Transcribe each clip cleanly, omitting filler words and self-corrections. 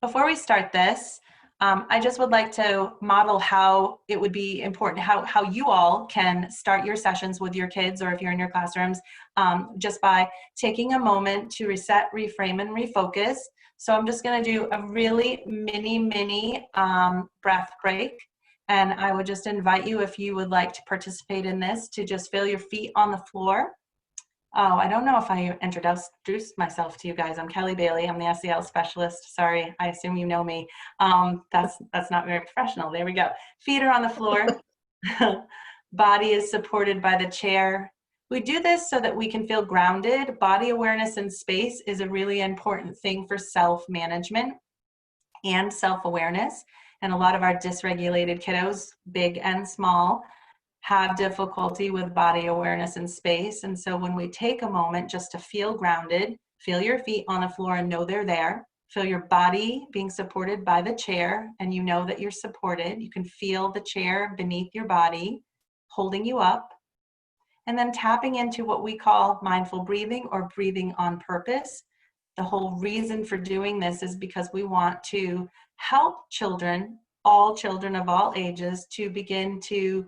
Before we start this, I just would like to model how it would be important, how you all can start your sessions with your kids, or if you're in your classrooms, just by taking a moment to reset, reframe, and refocus. So I'm just going to do a really mini breath break. And I would just invite you, if you would like to participate in this, to just feel your feet on the floor. Oh, I don't know if I introduced myself to you guys. I'm Kelly Bailey. I'm the SEL specialist. Sorry, I assume you know me. That's not very professional. There we go. Feet are on the floor. Body is supported by the chair. We do this so that we can feel grounded. Body awareness in space is a really important thing for self-management and self-awareness. And a lot of our dysregulated kiddos, big and small, have difficulty with body awareness in space. And so when we take a moment just to feel grounded, feel your feet on the floor and know they're there, feel your body being supported by the chair and you know that you're supported. You can feel the chair beneath your body holding you up. And then tapping into what we call mindful breathing or breathing on purpose. The whole reason for doing this is because we want to help children, all children of all ages, to begin to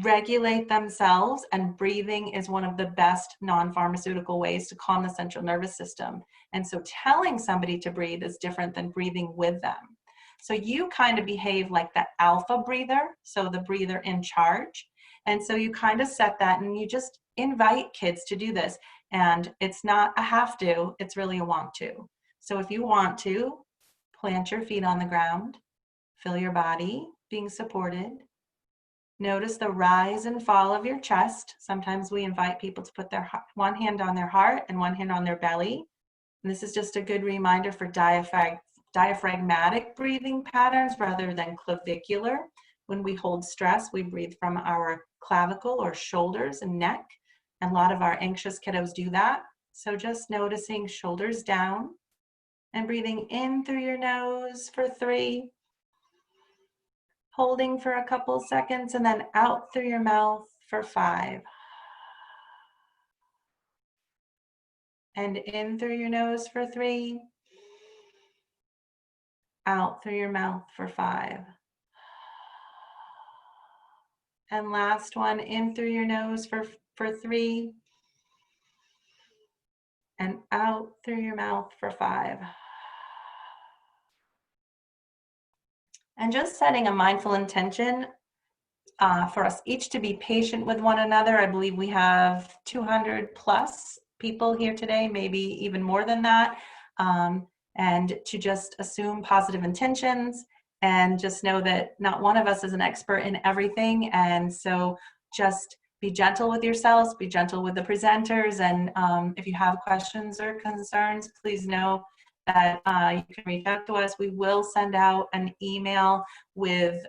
regulate themselves, and breathing is one of the best non-pharmaceutical ways to calm the central nervous system. And so telling somebody to breathe is different than breathing with them. So you kind of behave like the alpha breather, so the breather in charge. And so you kind of set that, and you just invite kids to do this. And it's not a have to, it's really a want to. So if you want to, plant your feet on the ground, feel your body being supported. Notice the rise and fall of your chest. Sometimes we invite people to put their one hand on their heart and one hand on their belly. And this is just a good reminder for diaphragmatic breathing patterns rather than clavicular. When we hold stress, we breathe from our clavicle or shoulders and neck. And a lot of our anxious kiddos do that. So just noticing shoulders down and breathing in through your nose for 3. Holding for a couple seconds, and then out through your mouth for 5. And in through your nose for 3. Out through your mouth for 5. And last one, in through your nose for 3. And out through your mouth for 5. And just setting a mindful intention for us each to be patient with one another. I believe we have 200 plus people here today, maybe even more than that. And to just assume positive intentions and just know that not one of us is an expert in everything. And so just be gentle with yourselves, be gentle with the presenters. And if you have questions or concerns, please know that you can reach out to us. We will send out an email with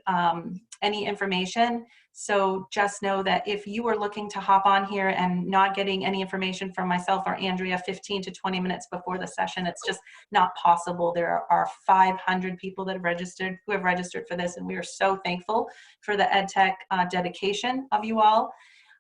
any information. So just know that if you are looking to hop on here and not getting any information from myself or Andrea 15 to 20 minutes before the session, it's just not possible. There are 500 people that have registered, who have registered for this, and we are so thankful for the EdTech dedication of you all.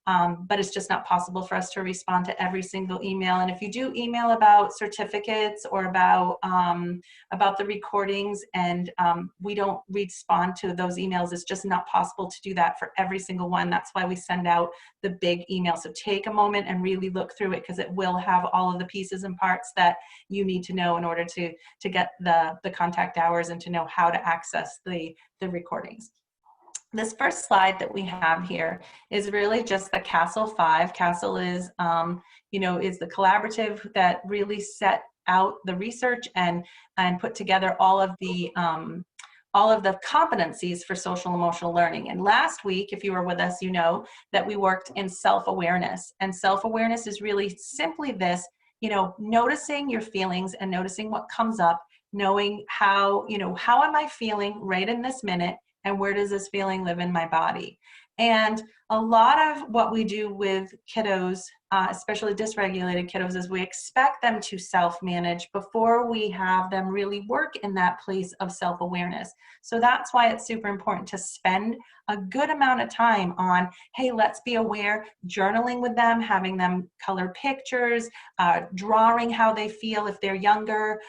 But it's just not possible for us to respond to every single email. And if you do email about certificates or about the recordings and we don't respond to those emails, it's just not possible to do that for every single one. That's why we send out the big email. So take a moment and really look through it, because it will have all of the pieces and parts that you need to know in order to get the contact hours and to know how to access the recordings. This first slide that we have here is really just the CASEL 5. CASEL is, is the collaborative that really set out the research and put together all of the competencies for social emotional learning. And last week, if you were with us, you know that we worked in self-awareness. And self-awareness is really simply this, noticing your feelings and noticing what comes up, knowing how am I feeling right in this minute? And where does this feeling live in my body? And A lot of what we do with kiddos, especially dysregulated kiddos, is we expect them to self-manage before we have them really work in that place of self-awareness. So that's why it's super important to spend a good amount of time on, hey, let's be aware, journaling with them, having them color pictures, drawing how they feel if they're younger,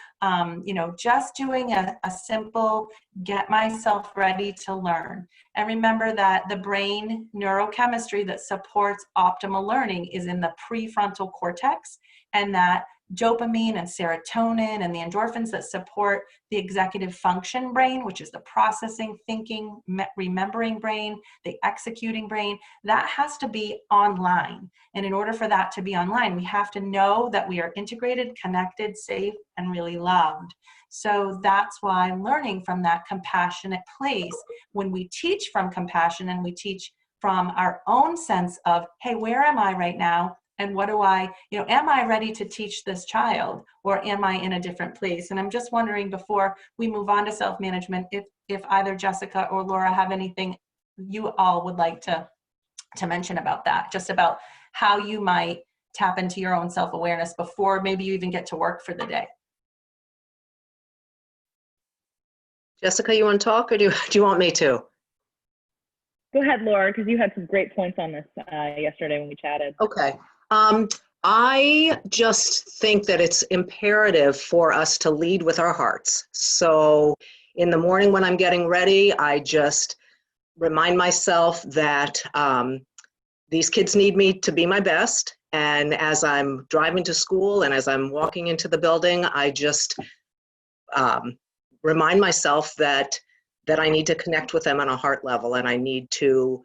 just doing a simple get myself ready to learn. And remember that the brain neurochemistry that supports optimal learning is in the prefrontal cortex, and that dopamine and serotonin and the endorphins that support the executive function brain, which is the processing, thinking, remembering brain, the executing brain, that has to be online. And in order for that to be online, we have to know that we are integrated, connected, safe, and really loved. So that's why learning from that compassionate place, when we teach from compassion and we teach from our own sense of, hey, where am I right now? And what do I, am I ready to teach this child, or am I in a different place? And I'm just wondering, before we move on to self-management, if either Jessica or Laura have anything you all would like to mention about that, just about how you might tap into your own self-awareness before maybe you even get to work for the day. Jessica, you want to talk, or do you want me to? Go ahead, Laura, because you had some great points on this yesterday when we chatted. Okay. I just think that it's imperative for us to lead with our hearts. So in the morning when I'm getting ready, I just remind myself that these kids need me to be my best. And as I'm driving to school and as I'm walking into the building, I just remind myself that I need to connect with them on a heart level, and I need to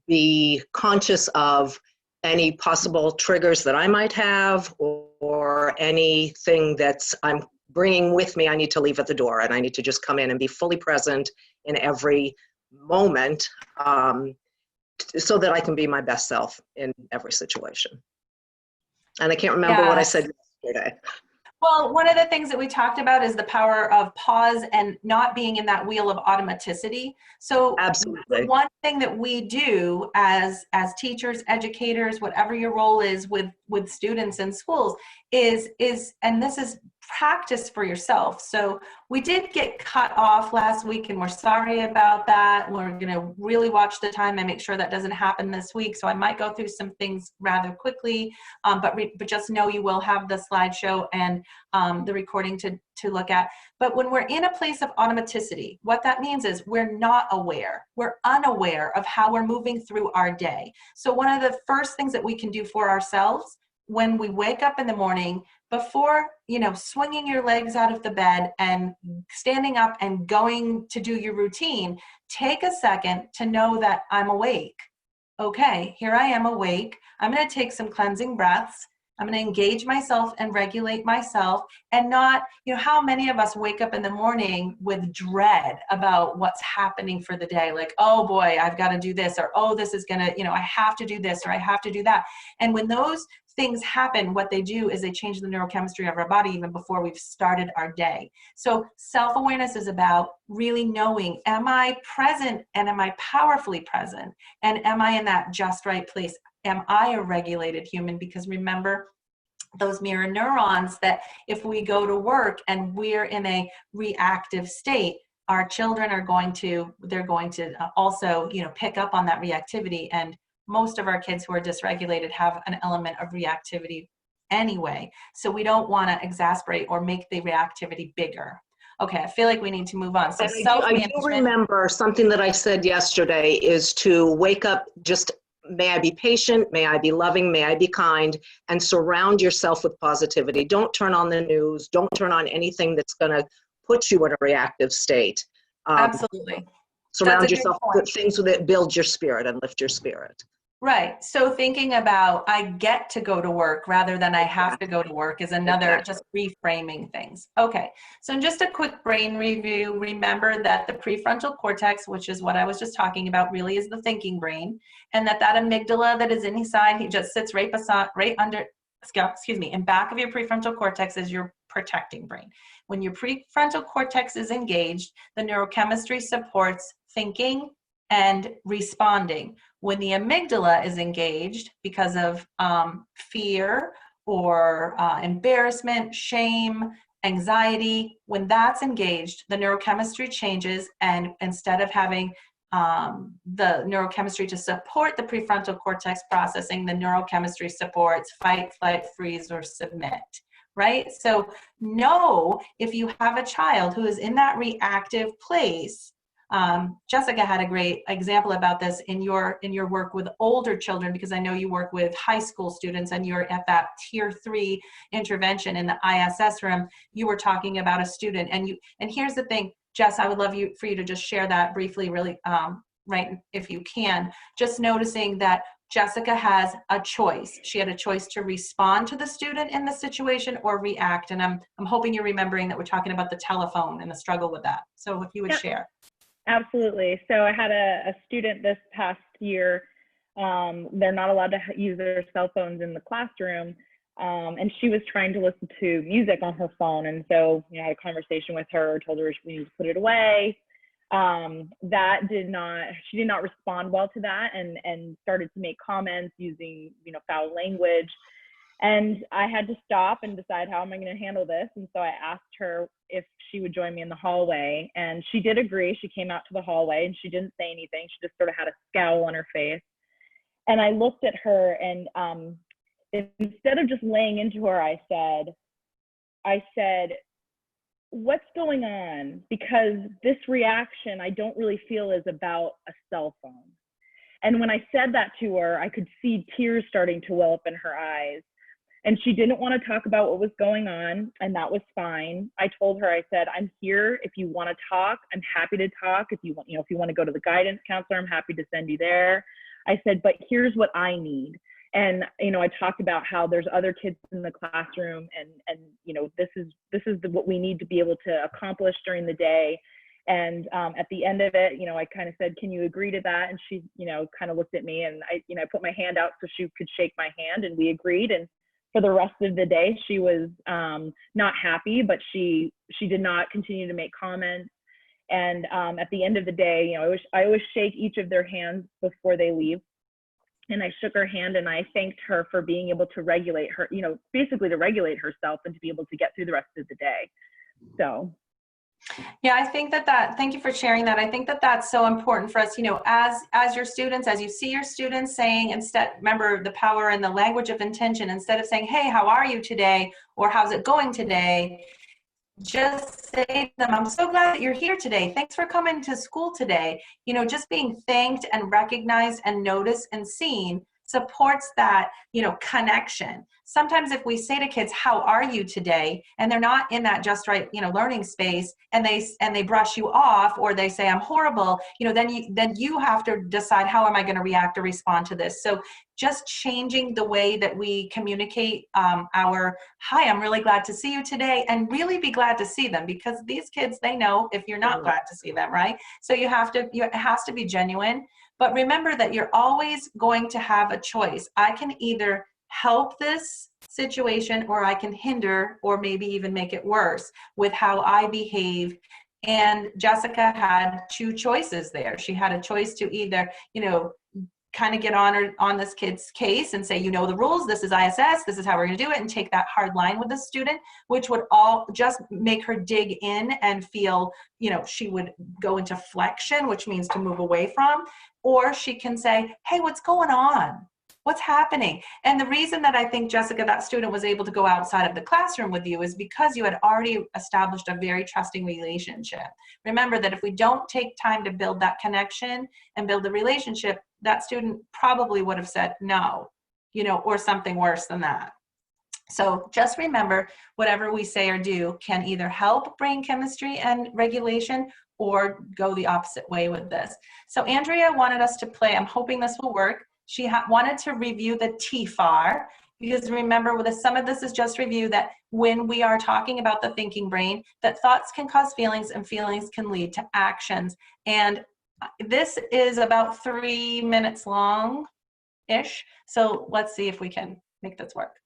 be conscious of any possible triggers that I might have, or anything that's I'm bringing with me I need to leave at the door, and I need to just come in and be fully present in every moment, so that I can be my best self in every situation. And I can't remember what I said yesterday. Well, one of the things that we talked about is the power of pause and not being in that wheel of automaticity. So absolutely, the one thing that we do as teachers, educators, whatever your role is with students in schools is, and this is practice for yourself. So we did get cut off last week, and we're sorry about that. We're going to really watch the time and make sure that doesn't happen this week. So I might go through some things rather quickly, but just know you will have the slideshow and the recording to look at. But when we're in a place of automaticity, what that means is we're not aware. We're unaware of how we're moving through our day. So one of the first things that we can do for ourselves when we wake up in the morning, before, swinging your legs out of the bed and standing up and going to do your routine, take a second to know that I'm awake. Okay, here I am awake. I'm going to take some cleansing breaths. I'm going to engage myself and regulate myself, and not, how many of us wake up in the morning with dread about what's happening for the day? Like, oh boy, I've got to do this, or, oh, this is going to, I have to do this, or I have to do that. And when those things happen, what they do is they change the neurochemistry of our body even before we've started our day. So self-awareness is about really knowing, am I present, and am I powerfully present? And am I in that just right place? Am I a regulated human? Because remember, those mirror neurons, that if we go to work and we're in a reactive state, our children are going to, also, pick up on that reactivity. And most of our kids who are dysregulated have an element of reactivity anyway. So we don't want to exasperate or make the reactivity bigger. Okay, I feel like we need to move on. So I do remember something that I said yesterday is to wake up, just may I be patient, may I be loving, may I be kind, and surround yourself with positivity. Don't turn on the news. Don't turn on anything that's going to put you in a reactive state. Absolutely. Surround yourself with things that build your spirit and lift your spirit. Right. So thinking about, I get to go to work rather than I have to go to work is another, just reframing things. Okay. So just a quick brain review. Remember that the prefrontal cortex, which is what I was just talking about, really is the thinking brain, and that amygdala that is inside, it just sits right under, in back of your prefrontal cortex is your protecting brain. When your prefrontal cortex is engaged, the neurochemistry supports thinking and responding. When the amygdala is engaged because of fear or embarrassment, shame, anxiety, when that's engaged, the neurochemistry changes, and instead of having the neurochemistry to support the prefrontal cortex processing, the neurochemistry supports fight, flight, freeze, or submit, right? So know if you have a child who is in that reactive place. Jessica had a great example about this in your work with older children, because I know you work with high school students and you're at that tier 3 intervention in the ISS room. You were talking about a student, and here's the thing, Jess, I would love for you to just share that briefly, really, right, if you can. Just noticing that Jessica has a choice. She had a choice to respond to the student in the situation or react. And I'm hoping you're remembering that we're talking about the telephone and the struggle with that. So if you would share. Absolutely. So I had a student this past year. They're not allowed to use their cell phones in the classroom. And she was trying to listen to music on her phone. And so, I had a conversation with her, told her we need to put it away. She did not respond well to that, and started to make comments using, foul language. And I had to stop and decide, how am I going to handle this? And so I asked her if she would join me in the hallway, and she did agree. She came out to the hallway and she didn't say anything. She just sort of had a scowl on her face. And I looked at her, and instead of just laying into her, I said, what's going on? Because this reaction I don't really feel is about a cell phone. And when I said that to her, I could see tears starting to well up in her eyes. And she didn't want to talk about what was going on, and that was fine. I told her, I said, I'm here. If you want to talk, I'm happy to talk. If you want, if you want to go to the guidance counselor, I'm happy to send you there. I said, but here's what I need. And, I talked about how there's other kids in the classroom, and this is what we need to be able to accomplish during the day. And at the end of it, I kind of said, can you agree to that? And she, kind of looked at me, and I put my hand out so she could shake my hand, and we agreed. And for the rest of the day, she was not happy, but she did not continue to make comments. And at the end of the day, I always shake each of their hands before they leave. And I shook her hand, and I thanked her for being able to regulate her, basically to regulate herself and to be able to get through the rest of the day. So. Yeah, I think thank you for sharing that. I think that's so important for us, as your students, as you see your students saying, instead, remember the power and the language of intention, instead of saying, hey, how are you today? Or how's it going today? Just say to them, I'm so glad that you're here today. Thanks for coming to school today. Just being thanked and recognized and noticed and seen supports that, connection. Sometimes if we say to kids, how are you today? And they're not in that just right, learning space, and they brush you off, or they say, I'm horrible, then you have to decide, how am I going to react or respond to this? So just changing the way that we communicate our, hi, I'm really glad to see you today, and really be glad to see them, because these kids, they know if you're not glad to see them, right? So it has to be genuine. But remember that you're always going to have a choice. I can either help this situation, or I can hinder, or maybe even make it worse with how I behave. And Jessica had two choices there. She had a choice to either, kind of get on this kid's case and say, the rules, this is ISS, this is how we're going to do it, and take that hard line with the student, which would all just make her dig in and feel, she would go into flexion, which means to move away from. Or she can say, hey, what's going on? What's happening? And the reason that I think, Jessica, that student was able to go outside of the classroom with you is because you had already established a very trusting relationship. Remember that if we don't take time to build that connection and build the relationship, that student probably would have said no, or something worse than that. So just remember, whatever we say or do can either help brain chemistry and regulation, or go the opposite way with this. So Andrea wanted us to play, I'm hoping this will work. She wanted to review the TFAR, because remember, some of this is just review, that when we are talking about the thinking brain, that thoughts can cause feelings, and feelings can lead to actions. And this is about 3 minutes long-ish. So let's see if we can make this work.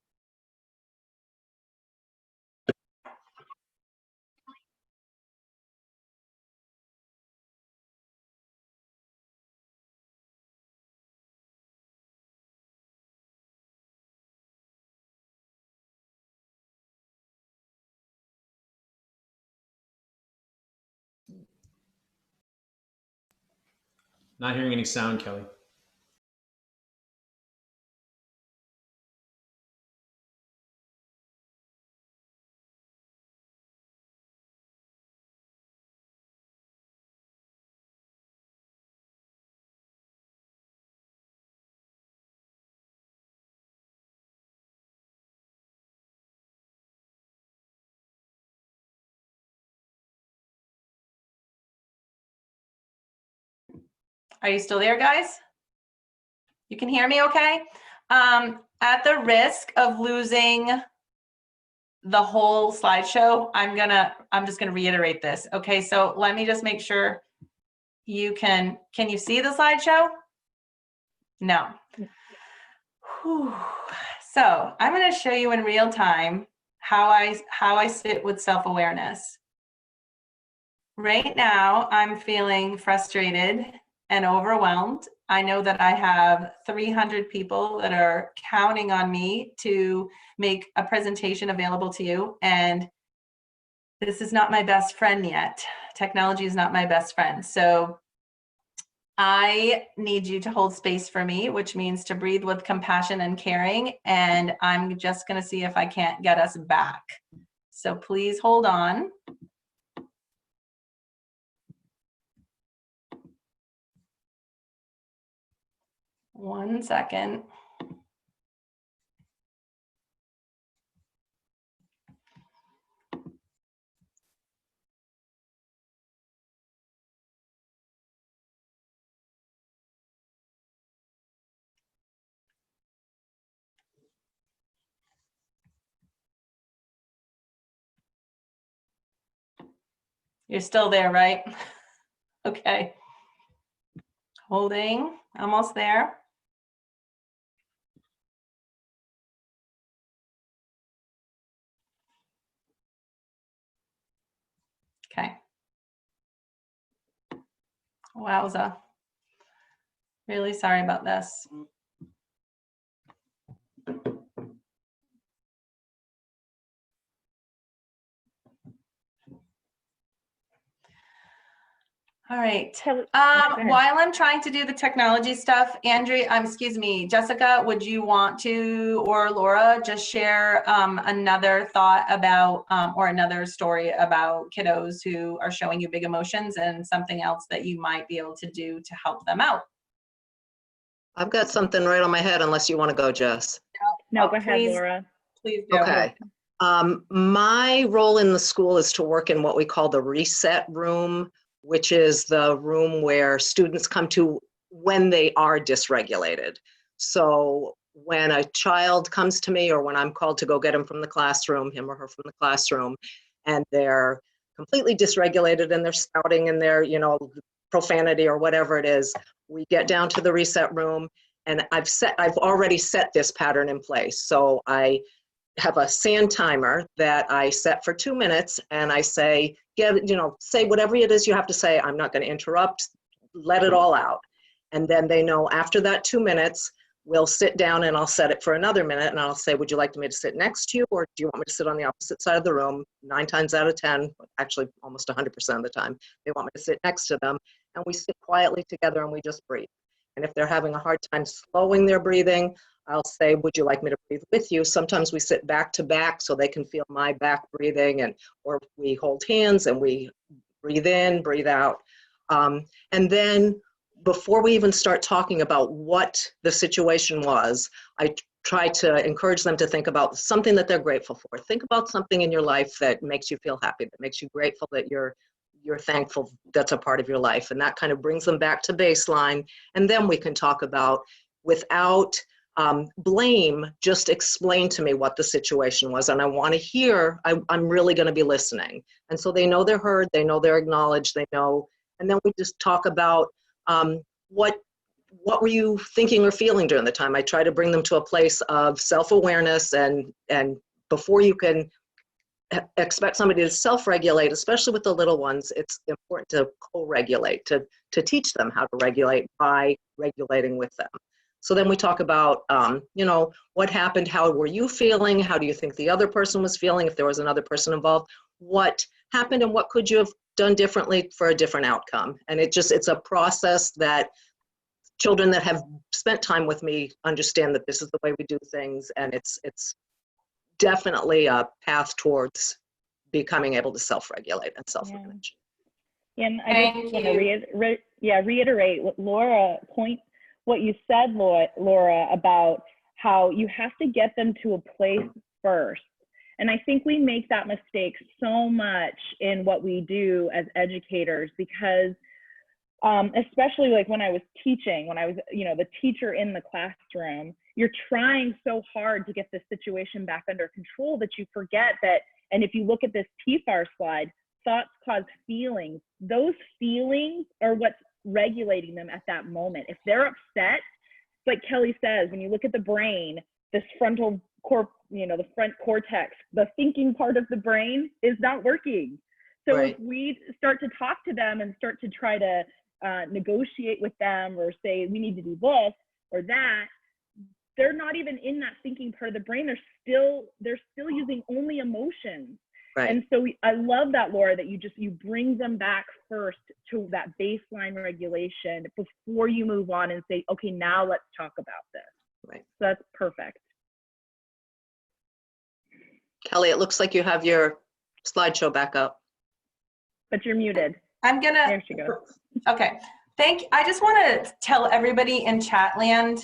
Not hearing any sound, Kelly. Are you still there, guys? You can hear me okay? At the risk of losing the whole slideshow, I'm just gonna reiterate this. Okay, so let me just make sure you can you see the slideshow? No. Whew. So I'm gonna show you in real time how I sit with self-awareness. Right now, I'm feeling frustrated and overwhelmed. I know that I have 300 people that are counting on me to make a presentation available to you, and this is not my best friend yet. Technology is not my best friend. So I need you to hold space for me, which means to breathe with compassion and caring, and I'm just gonna see if I can't get us back. So please hold on. One second. You're still there, right? Okay. Holding, almost there. Okay. Wowza. Really sorry about this. All right. While I'm trying to do the technology stuff, excuse me, Jessica, would you want to, or Laura, just share another thought about, or another story about kiddos who are showing you big emotions and something else that you might be able to do to help them out? I've got something right on my head unless you want to go, Jess. No, go ahead, Laura. Please do. Okay. My role in the school is to work in what we call the reset room, which is the room where students come to when they are dysregulated. So when a child comes to me, or when I'm called to go get him from the classroom, him or her from the classroom, and they're completely dysregulated and they're spouting and they're, profanity or whatever it is, we get down to the reset room, and I've already set this pattern in place. So I have a sand timer that I set for 2 minutes, and I say, say whatever it is you have to say. I'm not going to interrupt, let it all out. And then they know after that 2 minutes, we'll sit down and I'll set it for another minute, and I'll say, would you like me to sit next to you, or do you want me to sit on the opposite side of the room? 9 times out of 10, actually almost 100% of the time, they want me to sit next to them, and we sit quietly together and we just breathe. And if they're having a hard time slowing their breathing, I'll say, would you like me to breathe with you? Sometimes we sit back to back so they can feel my back breathing, or we hold hands and we breathe in, breathe out. And then before we even start talking about what the situation was, I try to encourage them to think about something that they're grateful for. Think about something in your life that makes you feel happy, that makes you grateful, that you're thankful that's a part of your life. And that kind of brings them back to baseline. And then we can talk about, without blame, just explain to me what the situation was. And I want to hear, I'm really going to be listening. And so they know they're heard, they know they're acknowledged, they know. And then we just talk about what were you thinking or feeling during the time. I try to bring them to a place of self-awareness, and before you can expect somebody to self-regulate, especially with the little ones, it's important to co-regulate, to teach them how to regulate by regulating with them. So then we talk about, what happened, how were you feeling, how do you think the other person was feeling, if there was another person involved, what happened and what could you have done differently for a different outcome. And it's a process that children that have spent time with me understand that this is the way we do things, and it's definitely a path towards becoming able to self-regulate and self-manage. Yeah. And I just want to reiterate what what you said, Laura, about how you have to get them to a place first. And I think we make that mistake so much in what we do as educators, because especially like when I was teaching, when I was, the teacher in the classroom, you're trying so hard to get the situation back under control that you forget that, and if you look at this TFAR slide, thoughts cause feelings. Those feelings are what's regulating them at that moment. If they're upset, like Kelly says, when you look at the brain, this frontal the front cortex, the thinking part of the brain is not working. So if we start to talk to them and start to try to negotiate with them or say, we need to do this or that, they're not even in that thinking part of the brain. They're still using only emotions. Right. And so I love that, Laura, that you bring them back first to that baseline regulation before you move on and say, okay, now let's talk about this. Right. So that's perfect. Kelly, it looks like you have your slideshow back up. But you're muted. There she goes. Okay. I just want to tell everybody in chat land,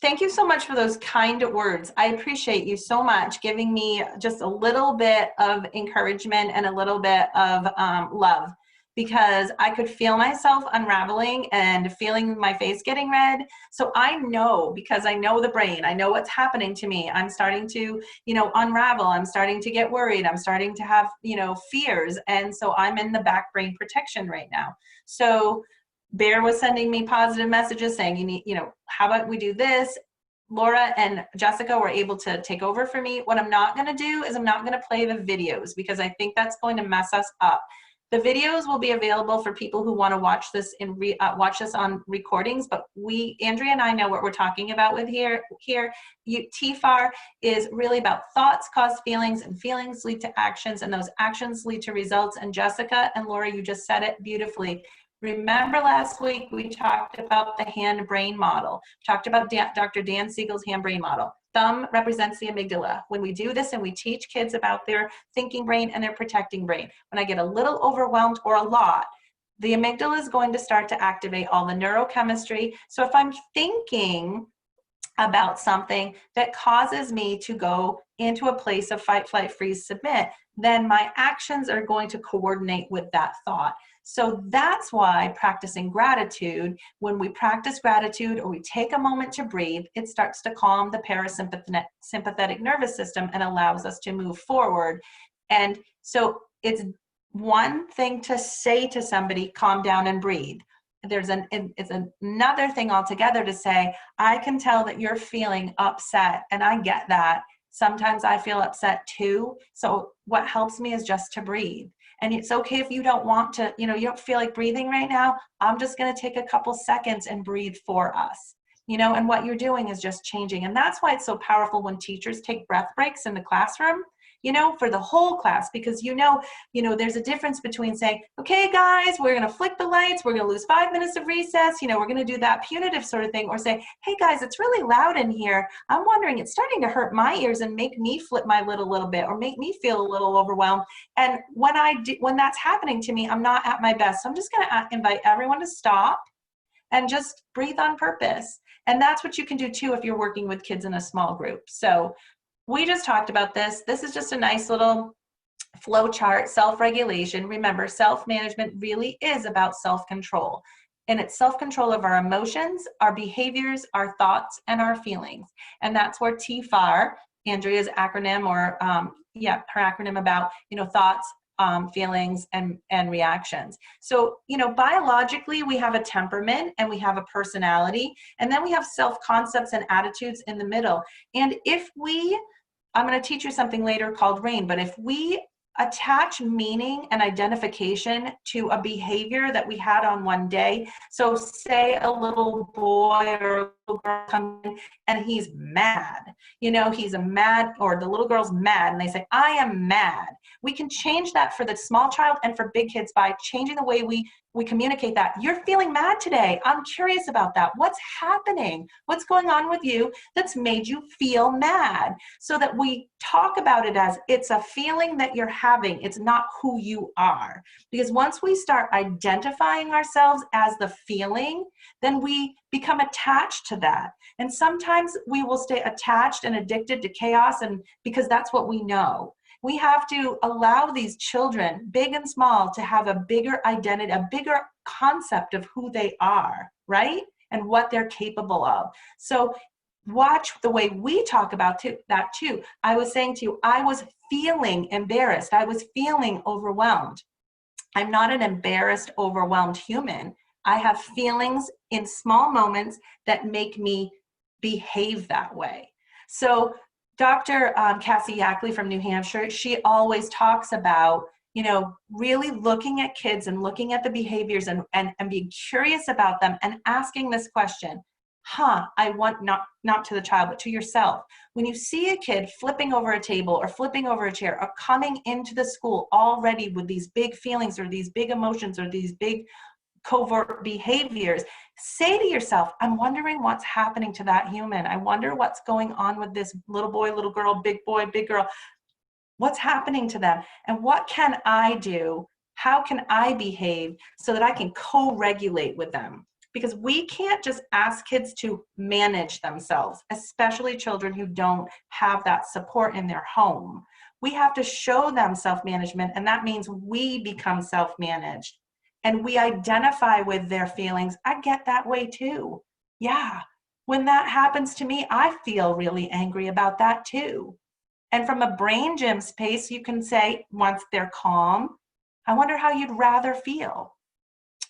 thank you so much for those kind words. I appreciate you so much giving me just a little bit of encouragement and a little bit of love, because I could feel myself unraveling and feeling my face getting red. So I know, because I know the brain, I know what's happening to me. I'm starting to, unravel. I'm starting to get worried. I'm starting to have, fears. And so I'm in the back brain protection right now. So Bear was sending me positive messages saying, you need, how about we do this? Laura and Jessica were able to take over for me. What I'm not going to do is I'm not going to play the videos, because I think that's going to mess us up. The videos will be available for people who want to watch this watch this on recordings, but Andrea and I know what we're talking about with here. TFAR is really about thoughts cause feelings, and feelings lead to actions, and those actions lead to results. And Jessica and Laura, you just said it beautifully. Remember last week we talked about the hand-brain model. Talked about Dr. Dan Siegel's hand-brain model. Thumb represents the amygdala. When we do this and we teach kids about their thinking brain and their protecting brain, when I get a little overwhelmed or a lot, the amygdala is going to start to activate all the neurochemistry. So if I'm thinking about something that causes me to go into a place of fight, flight, freeze, submit, then my actions are going to coordinate with that thought. So that's why practicing gratitude, when we practice gratitude or we take a moment to breathe, it starts to calm the parasympathetic nervous system and allows us to move forward. And so it's one thing to say to somebody, calm down and breathe. It's another thing altogether to say, I can tell that you're feeling upset, and I get that. Sometimes I feel upset too. So what helps me is just to breathe. And it's okay if you don't want to, you don't feel like breathing right now. I'm just going to take a couple seconds and breathe for us, and what you're doing is just changing. And that's why it's so powerful when teachers take breath breaks in the classroom, for the whole class, because there's a difference between saying, okay, guys, we're going to flick the lights, we're going to lose 5 minutes of recess, we're going to do that punitive sort of thing, or say, hey guys, it's really loud in here. I'm wondering, it's starting to hurt my ears and make me flip my lid a little bit, or make me feel a little overwhelmed. And when that's happening to me, I'm not at my best. So I'm just going to invite everyone to stop and just breathe on purpose. And that's what you can do too if you're working with kids in a small group. So we just talked about this. This is just a nice little flow chart, self-regulation. Remember, self-management really is about self-control. And it's self-control of our emotions, our behaviors, our thoughts, and our feelings. And that's where TFAR, Andrea's acronym, or her acronym about, thoughts, feelings, and reactions. So, biologically, we have a temperament and we have a personality, and then we have self-concepts and attitudes in the middle. And I'm going to teach you something later called RAIN, but if we attach meaning and identification to a behavior that we had on one day. So say a little boy or a little girl comes in and he's mad. You know, he's a mad, or the little girl's mad, and they say, I am mad. We can change that for the small child and for big kids by changing the way we communicate that. You're feeling mad today. I'm curious about that. What's happening? What's going on with you that's made you feel mad? So that we talk about it as it's a feeling that you're having. It's not who you are. Because once we start identifying ourselves as the feeling, then we become attached to that. And sometimes we will stay attached and addicted to chaos, and because that's what we know. We have to allow these children, big and small, to have a bigger identity, a bigger concept of who they are, right? And what they're capable of. So watch the way we talk about that too. I was saying to you, I was feeling embarrassed. I was feeling overwhelmed. I'm not an embarrassed, overwhelmed human. I have feelings in small moments that make me behave that way. So Dr. Cassie Yackley from New Hampshire, she always talks about, you know, really looking at kids and looking at the behaviors and being curious about them and asking this question, I want, not to the child, but to yourself. When you see a kid flipping over a table or flipping over a chair or coming into the school already with these big feelings or these big emotions or these big covert behaviors, say to yourself, I'm wondering what's happening to that human. I wonder what's going on with this little boy, big boy, big girl. What's happening to them? And what can I do? How can I behave so that I can co-regulate with them? Because we can't just ask kids to manage themselves, especially children who don't have that support in their home. We have to show them self-management, and that means we become self-managed. And we identify with their feelings. I get that way too. Yeah, when that happens to me, I feel really angry about that too. And from a brain gym space, you can say, once they're calm, I wonder how you'd rather feel.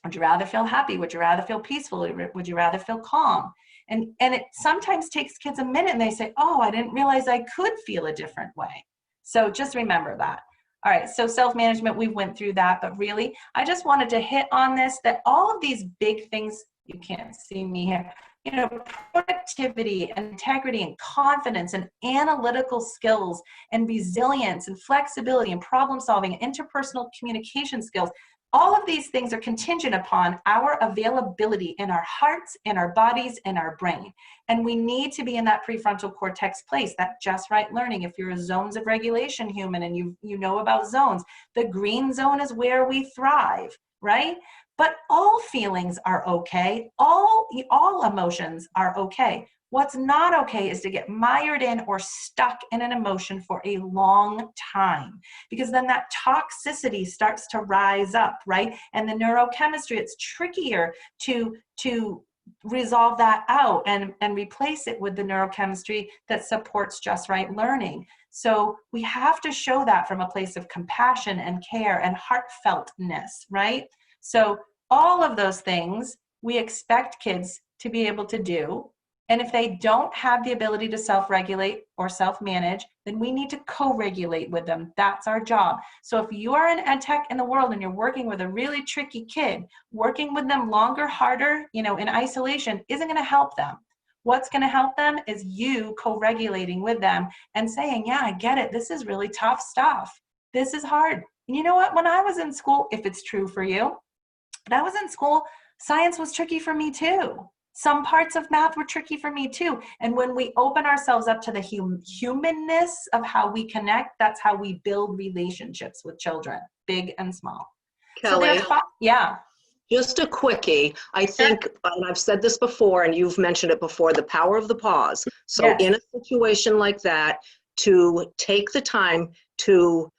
Would you rather feel happy? Would you rather feel peaceful? Would you rather feel calm? And it sometimes takes kids a minute and they say, oh, I didn't realize I could feel a different way. So just remember that. All right, so self-management, we went through that, but really, I just wanted to hit on this, that all of these big things, you can't see me here, you know, productivity and integrity and confidence and analytical skills and resilience and flexibility and problem solving and interpersonal communication skills, all of these things are contingent upon our availability in our hearts, in our bodies, in our brain. And we need to be in that prefrontal cortex place, that just right learning. If you're a zones of regulation human and you know about zones, the green zone is where we thrive, right? But all feelings are okay. All emotions are okay. What's not okay is to get mired in or stuck in an emotion for a long time, because then that toxicity starts to rise up, right? And the neurochemistry, it's trickier to resolve that out and replace it with the neurochemistry that supports just right learning. So we have to show that from a place of compassion and care and heartfeltness, right? So all of those things we expect kids to be able to do. And if they don't have the ability to self-regulate or self-manage, then we need to co-regulate with them. That's our job. So if you are an ed tech in the world and you're working with a really tricky kid, working with them longer, harder, you know, in isolation isn't going to help them. What's going to help them is you co-regulating with them and saying, yeah, I get it. This is really tough stuff. This is hard. And you know what? When I was in school, if it's true for you, when I was in school, science was tricky for me too. Some parts of math were tricky for me too. And when we open ourselves up to the humanness of how we connect, that's how we build relationships with children, big and small. Kelly, So yeah. Just a quickie. I think, and I've said this before, and you've mentioned it before, the power of the pause. So Yes. in a situation like that, to take the time to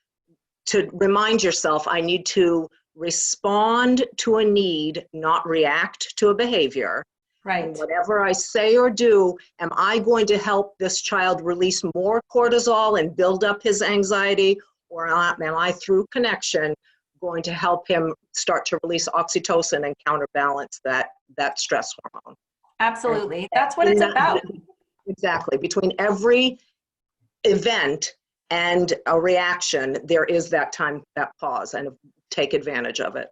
remind yourself, I need to respond to a need, not react to a behavior. Right. And whatever I say or do, am I going to help this child release more cortisol and build up his anxiety, or am I, through connection, going to help him start to release oxytocin and counterbalance that stress hormone? Absolutely. That's what it's about. Exactly. Between every event, and a reaction, there is that time, that pause, and take advantage of it.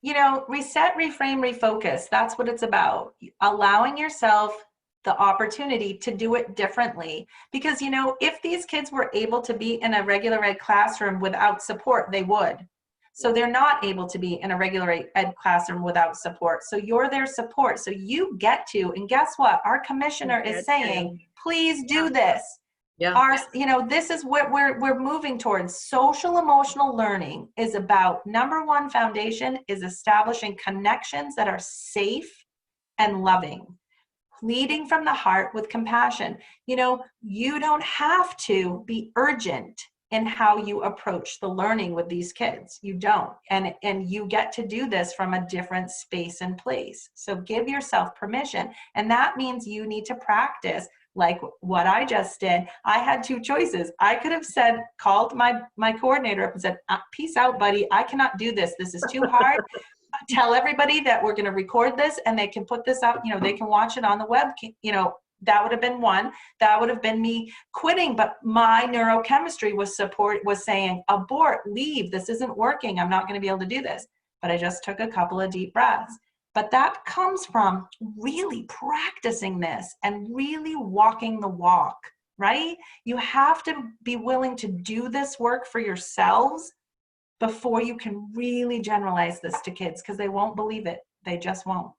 You know, reset, reframe, refocus. That's what it's about. Allowing yourself the opportunity to do it differently. Because, you know, if these kids were able to be in a regular ed classroom without support, they would. So they're not able to be in a regular ed classroom without support. So you're their support. So you get to, and guess what? Our commissioner is saying, please do this. Yeah. You know, this is what we're moving towards. Social emotional learning is about, number one foundation is establishing connections that are safe and loving, leading from the heart with compassion. You know, you don't have to be urgent in how you approach the learning with these kids. You don't. And you get to do this from a different space and place. So give yourself permission. And that means you need to practice like what I just did. I had two choices. I could have called my coordinator up and said, peace out, buddy. I cannot do this. This is too hard. Tell everybody that we're going to record this and they can put this out, you know, they can watch it on the web, you know. That would have been one. That would have been me quitting. But my neurochemistry was saying, abort, leave. This isn't working. I'm not going to be able to do this. But I just took a couple of deep breaths. But that comes from really practicing this and really walking the walk, right? You have to be willing to do this work for yourselves before you can really generalize this to kids, because they won't believe it. They just won't.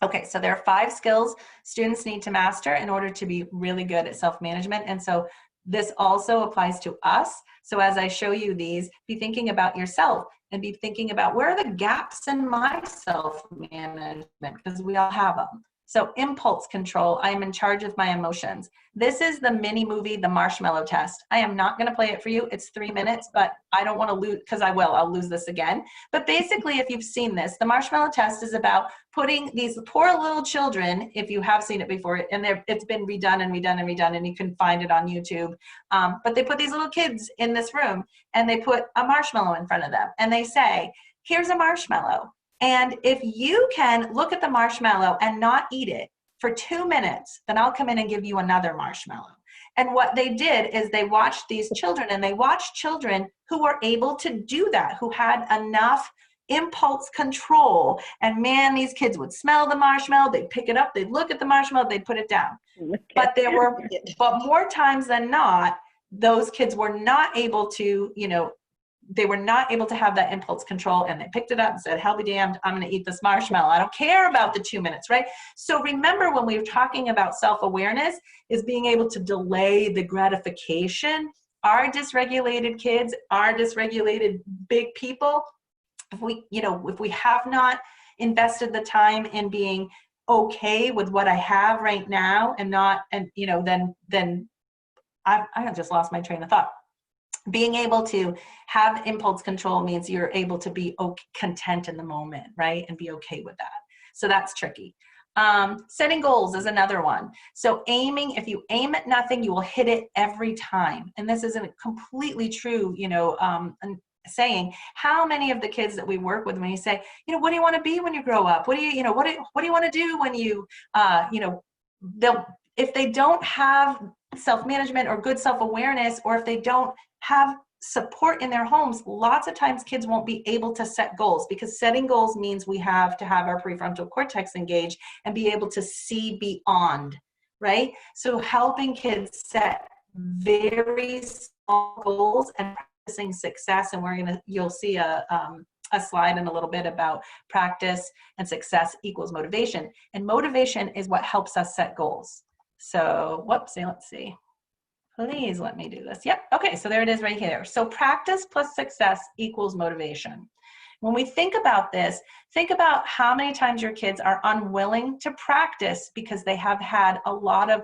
Okay, so there are 5 skills students need to master in order to be really good at self-management. And so this also applies to us. So as I show you these, be thinking about yourself and be thinking about, where are the gaps in my self-management, because we all have them. So impulse control, I am in charge of my emotions. This is the mini movie, The Marshmallow Test. I am not going to play it for you. It's 3 minutes, but I don't want to lose, because I'll lose this again. But basically, if you've seen this, The Marshmallow Test is about putting these poor little children, if you have seen it before, and it's been redone and redone and redone, and you can find it on YouTube. But they put these little kids in this room, and they put a marshmallow in front of them, and they say, here's a marshmallow. And if you can look at the marshmallow and not eat it for 2 minutes, then I'll come in and give you another marshmallow. And what they did is they watched these children, and they watched children who were able to do that, who had enough impulse control. And man, these kids would smell the marshmallow, they'd pick it up, they'd look at the marshmallow, they'd put it down. But more times than not, those kids were not able to, you know, they were not able to have that impulse control, and they picked it up and said, hell be damned, I'm going to eat this marshmallow. I don't care about the 2 minutes, right? So remember, when we were talking about self-awareness, is being able to delay the gratification. Our dysregulated kids, our dysregulated big people, if we have not invested the time in being okay with what I have right now, and not, and you know, then I just lost my train of thought. Being able to have impulse control means you're able to be content in the moment, right? And be okay with that. So that's tricky. Setting goals is another one. So if you aim at nothing, you will hit it every time. And this isn't completely true, you know, saying. How many of the kids that we work with, when you say, you know, what do you want to be when you grow up? What do you want to do when you, if they don't have self-management or good self-awareness, or if they don't have support in their homes, lots of times kids won't be able to set goals, because setting goals means we have to have our prefrontal cortex engaged and be able to see beyond, right? So helping kids set very small goals and practicing success, and you'll see a slide in a little bit about practice and success equals motivation. And motivation is what helps us set goals. So, let's see. Please let me do this. Yep. Okay. So there it is right here. So practice plus success equals motivation. When we think about this, think about how many times your kids are unwilling to practice because they have had a lot of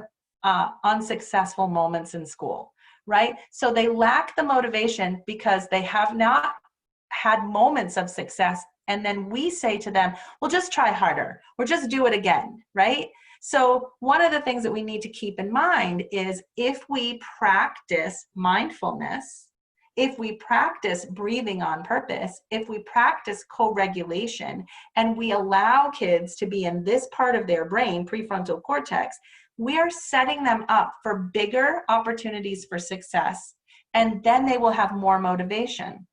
unsuccessful moments in school, right? So they lack the motivation because they have not had moments of success. And then we say to them, well, just try harder, or just do it again, right? So one of the things that we need to keep in mind is, if we practice mindfulness, if we practice breathing on purpose, if we practice co-regulation, and we allow kids to be in this part of their brain, prefrontal cortex, we are setting them up for bigger opportunities for success, and then they will have more motivation.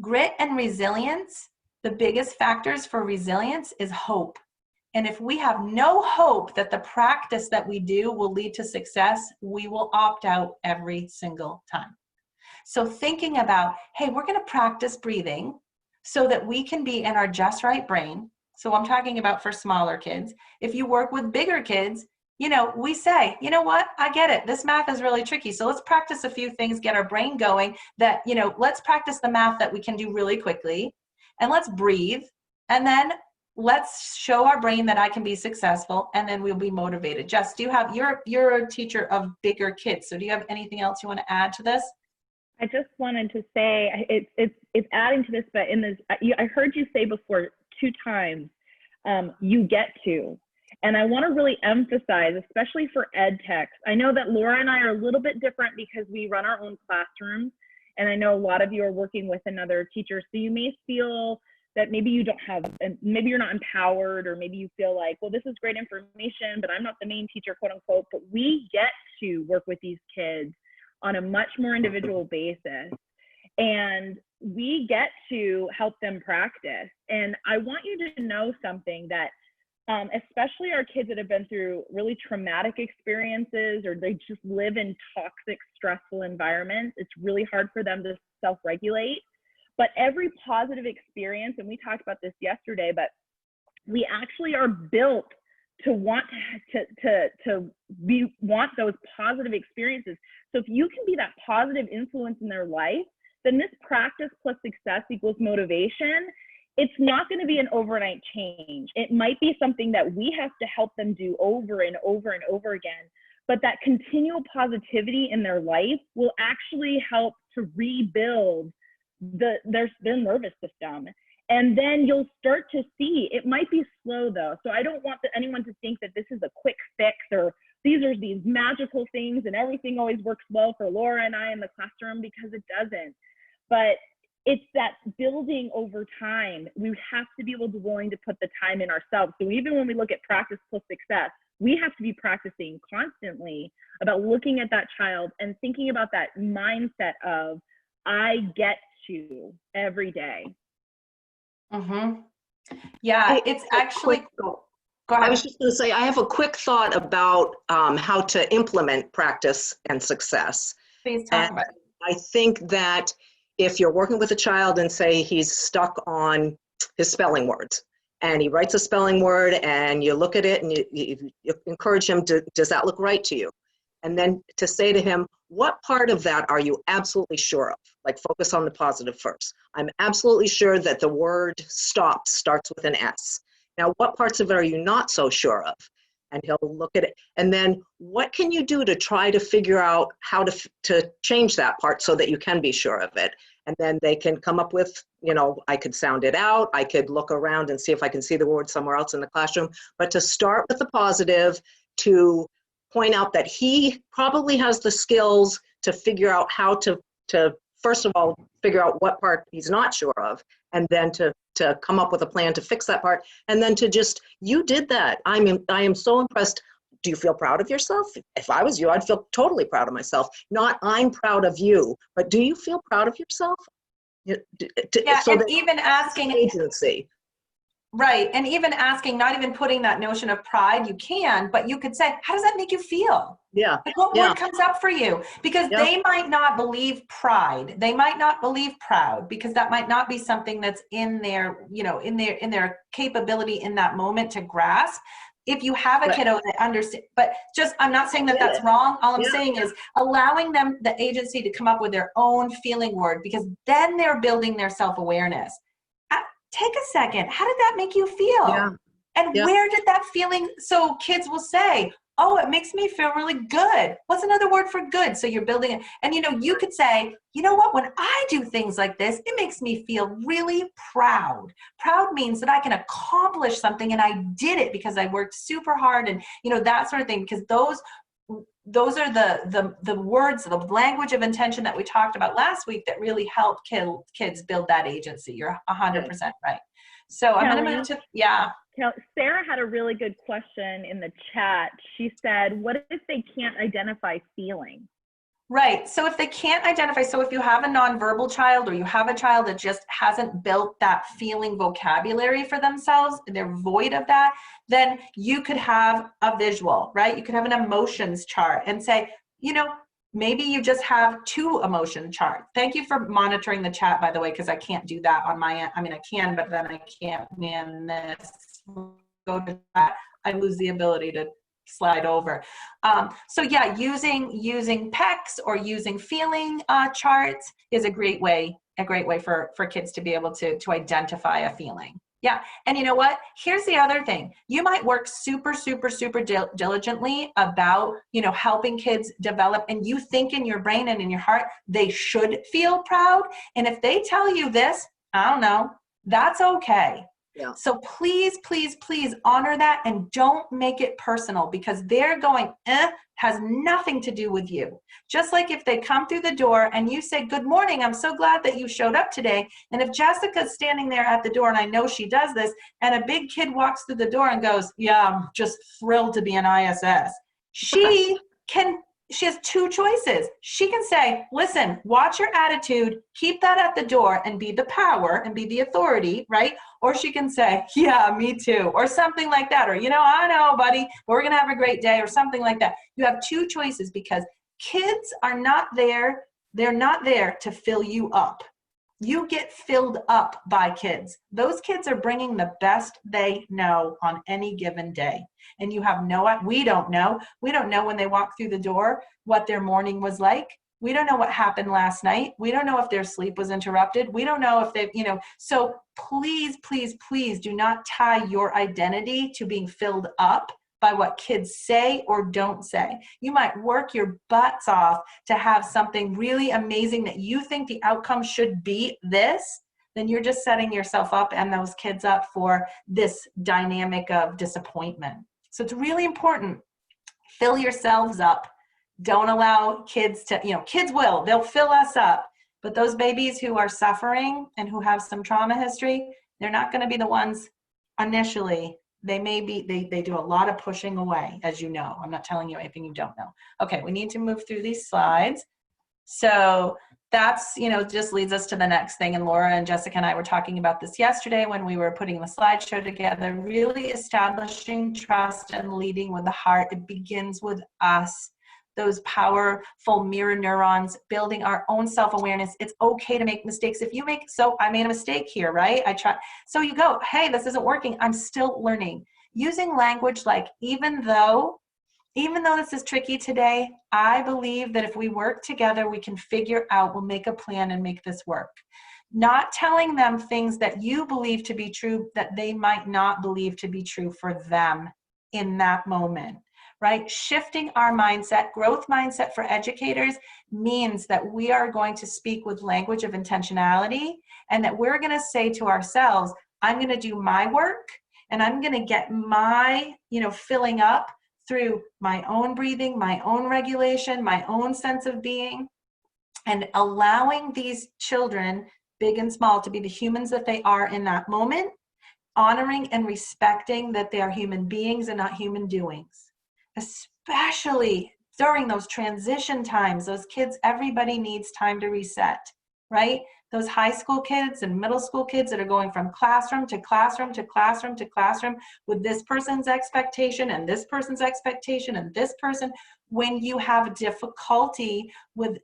Grit and resilience, the biggest factors for resilience is hope. And if we have no hope that the practice that we do will lead to success, we will opt out every single time. So thinking about, hey, we're going to practice breathing so that we can be in our just right brain. So I'm talking about for smaller kids. If you work with bigger kids, you know, we say, you know what, I get it. This math is really tricky. So let's practice a few things, get our brain going that, you know, let's practice the math that we can do really quickly, and let's breathe. And then let's show our brain that I can be successful, and then we'll be motivated. Jess, do you have, you're a teacher of bigger kids. So do you have anything else you want to add to this? I just wanted to say it's adding to this, but in this, I heard you say before 2 times, you get to. And I want to really emphasize, especially for ed techs, I know that Laura and I are a little bit different because we run our own classrooms. And I know a lot of you are working with another teacher. So you may feel that maybe you don't have, and maybe you're not empowered, or maybe you feel like, well, this is great information, but I'm not the main teacher, quote unquote. But we get to work with these kids on a much more individual basis. And we get to help them practice. And I want you to know something that, especially our kids that have been through really traumatic experiences, or they just live in toxic, stressful environments, it's really hard for them to self-regulate. But every positive experience, and we talked about this yesterday, but we actually are built to want want those positive experiences. So if you can be that positive influence in their life, then this practice plus success equals motivation. It's not going to be an overnight change. It might be something that we have to help them do over and over and over again. But that continual positivity in their life will actually help to rebuild their nervous system. And then you'll start to see, it might be slow though. So I don't want anyone to think that this is a quick fix, or these are these magical things and everything always works well for Laura and I in the classroom, because it doesn't. But it's that building over time. We have to be able to willing to put the time in ourselves. So even when we look at practice plus success, we have to be practicing constantly about looking at that child and thinking about that mindset of, I get to every day. Mm-hmm. Yeah, it's actually, go ahead. I was just going to say, I have a quick thought about how to implement practice and success. Please talk about it. I think that if you're working with a child and say he's stuck on his spelling words, and he writes a spelling word and you look at it and you encourage him to, does that look right to you? And then to say to him, what part of that are you absolutely sure of? Like, focus on the positive first. I'm absolutely sure that the word stop starts with an S. Now, what parts of it are you not so sure of? And he'll look at it. And then what can you do to try to figure out how to change that part so that you can be sure of it? And then they can come up with, you know, I could sound it out. I could look around and see if I can see the word somewhere else in the classroom. But to start with the positive, to point out that he probably has the skills to figure out how to first of all, figure out what part he's not sure of, and then to come up with a plan to fix that part. And then to just, you did that. I am so impressed. Do you feel proud of yourself? If I was you, I'd feel totally proud of myself. Not I'm proud of you, but do you feel proud of yourself? Yeah, so and that even asking agency. Right, and even asking, not even putting that notion of pride, you can, but you could say, how does that make you feel? Yeah. Like, what word comes up for you? Because they might not believe pride. They might not believe proud, because that might not be something that's in their, you know, in their capability in that moment to grasp. If you have a kiddo that understands, but just, I'm not saying that that's wrong. All I'm saying is allowing them the agency to come up with their own feeling word, because then they're building their self-awareness. Take a second. How did that make you feel? Yeah. And where did that feeling, so kids will say, oh, it makes me feel really good. What's another word for good? So you're building it. And, you know, you could say, you know what, when I do things like this, it makes me feel really proud. Proud means that I can accomplish something and I did it because I worked super hard, and, you know, that sort of thing. Because those are the words, the language of intention that we talked about last week that really help kids build that agency. You're 100% right. So I'm going to move to, Sarah had a really good question in the chat. She said, what if they can't identify feeling? Right. So if they can't identify, so if you have a nonverbal child or you have a child that just hasn't built that feeling vocabulary for themselves, they're void of that, then you could have a visual, right? You could have an emotions chart and say, you know, maybe you just have 2 emotion charts. Thank you for monitoring the chat, by the way, because I can't do that on my end. I mean, I can, but then I can't man this. Go to that. I lose the ability to slide over. So yeah, using PECs or using feeling charts is a great way for kids to be able to identify a feeling. Yeah, and you know what? Here's the other thing. You might work super diligently about, you know, helping kids develop, and you think in your brain and in your heart they should feel proud. And if they tell you this, I don't know, that's okay. Yeah. So please honor that and don't make it personal, because they're going, has nothing to do with you. Just like if they come through the door and you say, good morning, I'm so glad that you showed up today. And if Jessica's standing there at the door, and I know she does this, and a big kid walks through the door and goes, yeah, I'm just thrilled to be an ISS. She has 2 choices. She can say, listen, watch your attitude, keep that at the door and be the power and be the authority, right? Or she can say, yeah, me too, or something like that. Or, you know, I know, buddy, but we're going to have a great day, or something like that. You have 2 choices, because kids are not there. They're not there to fill you up. You get filled up by kids. Those kids are bringing the best they know on any given day. And you have we don't know when they walk through the door what their morning was like. We don't know what happened last night. We don't know if their sleep was interrupted. We don't know if they, you know, so please do not tie your identity to being filled up by what kids say or don't say. You might work your butts off to have something really amazing that you think the outcome should be this, then you're just setting yourself up and those kids up for this dynamic of disappointment. So it's really important. Fill yourselves up. Don't allow kids to, you know, kids they'll fill us up. But those babies who are suffering and who have some trauma history, they're not going to be the ones initially. They may be, they do a lot of pushing away, as you know. I'm not telling you anything you don't know. Okay, we need to move through these slides. So that's, you know, just leads us to the next thing. And Laura and Jessica and I were talking about this yesterday when we were putting the slideshow together, really establishing trust and leading with the heart. It begins with us. Those powerful mirror neurons, building our own self-awareness. It's okay to make mistakes. If you I made a mistake here, right? So you go, hey, this isn't working. I'm still learning. Using language like, even though this is tricky today, I believe that if we work together, we can figure out, we'll make a plan and make this work. Not telling them things that you believe to be true that they might not believe to be true for them in that moment. Right? Shifting our mindset, growth mindset for educators means that we are going to speak with language of intentionality, and that we're going to say to ourselves, I'm going to do my work and I'm going to get my, you know, filling up through my own breathing, my own regulation, my own sense of being, and allowing these children, big and small, to be the humans that they are in that moment, honoring and respecting that they are human beings and not human doings. Especially during those transition times, those kids, everybody needs time to reset, right? Those high school kids and middle school kids that are going from classroom to classroom to classroom to classroom with this person's expectation and this person's expectation and this person. When you have difficulty with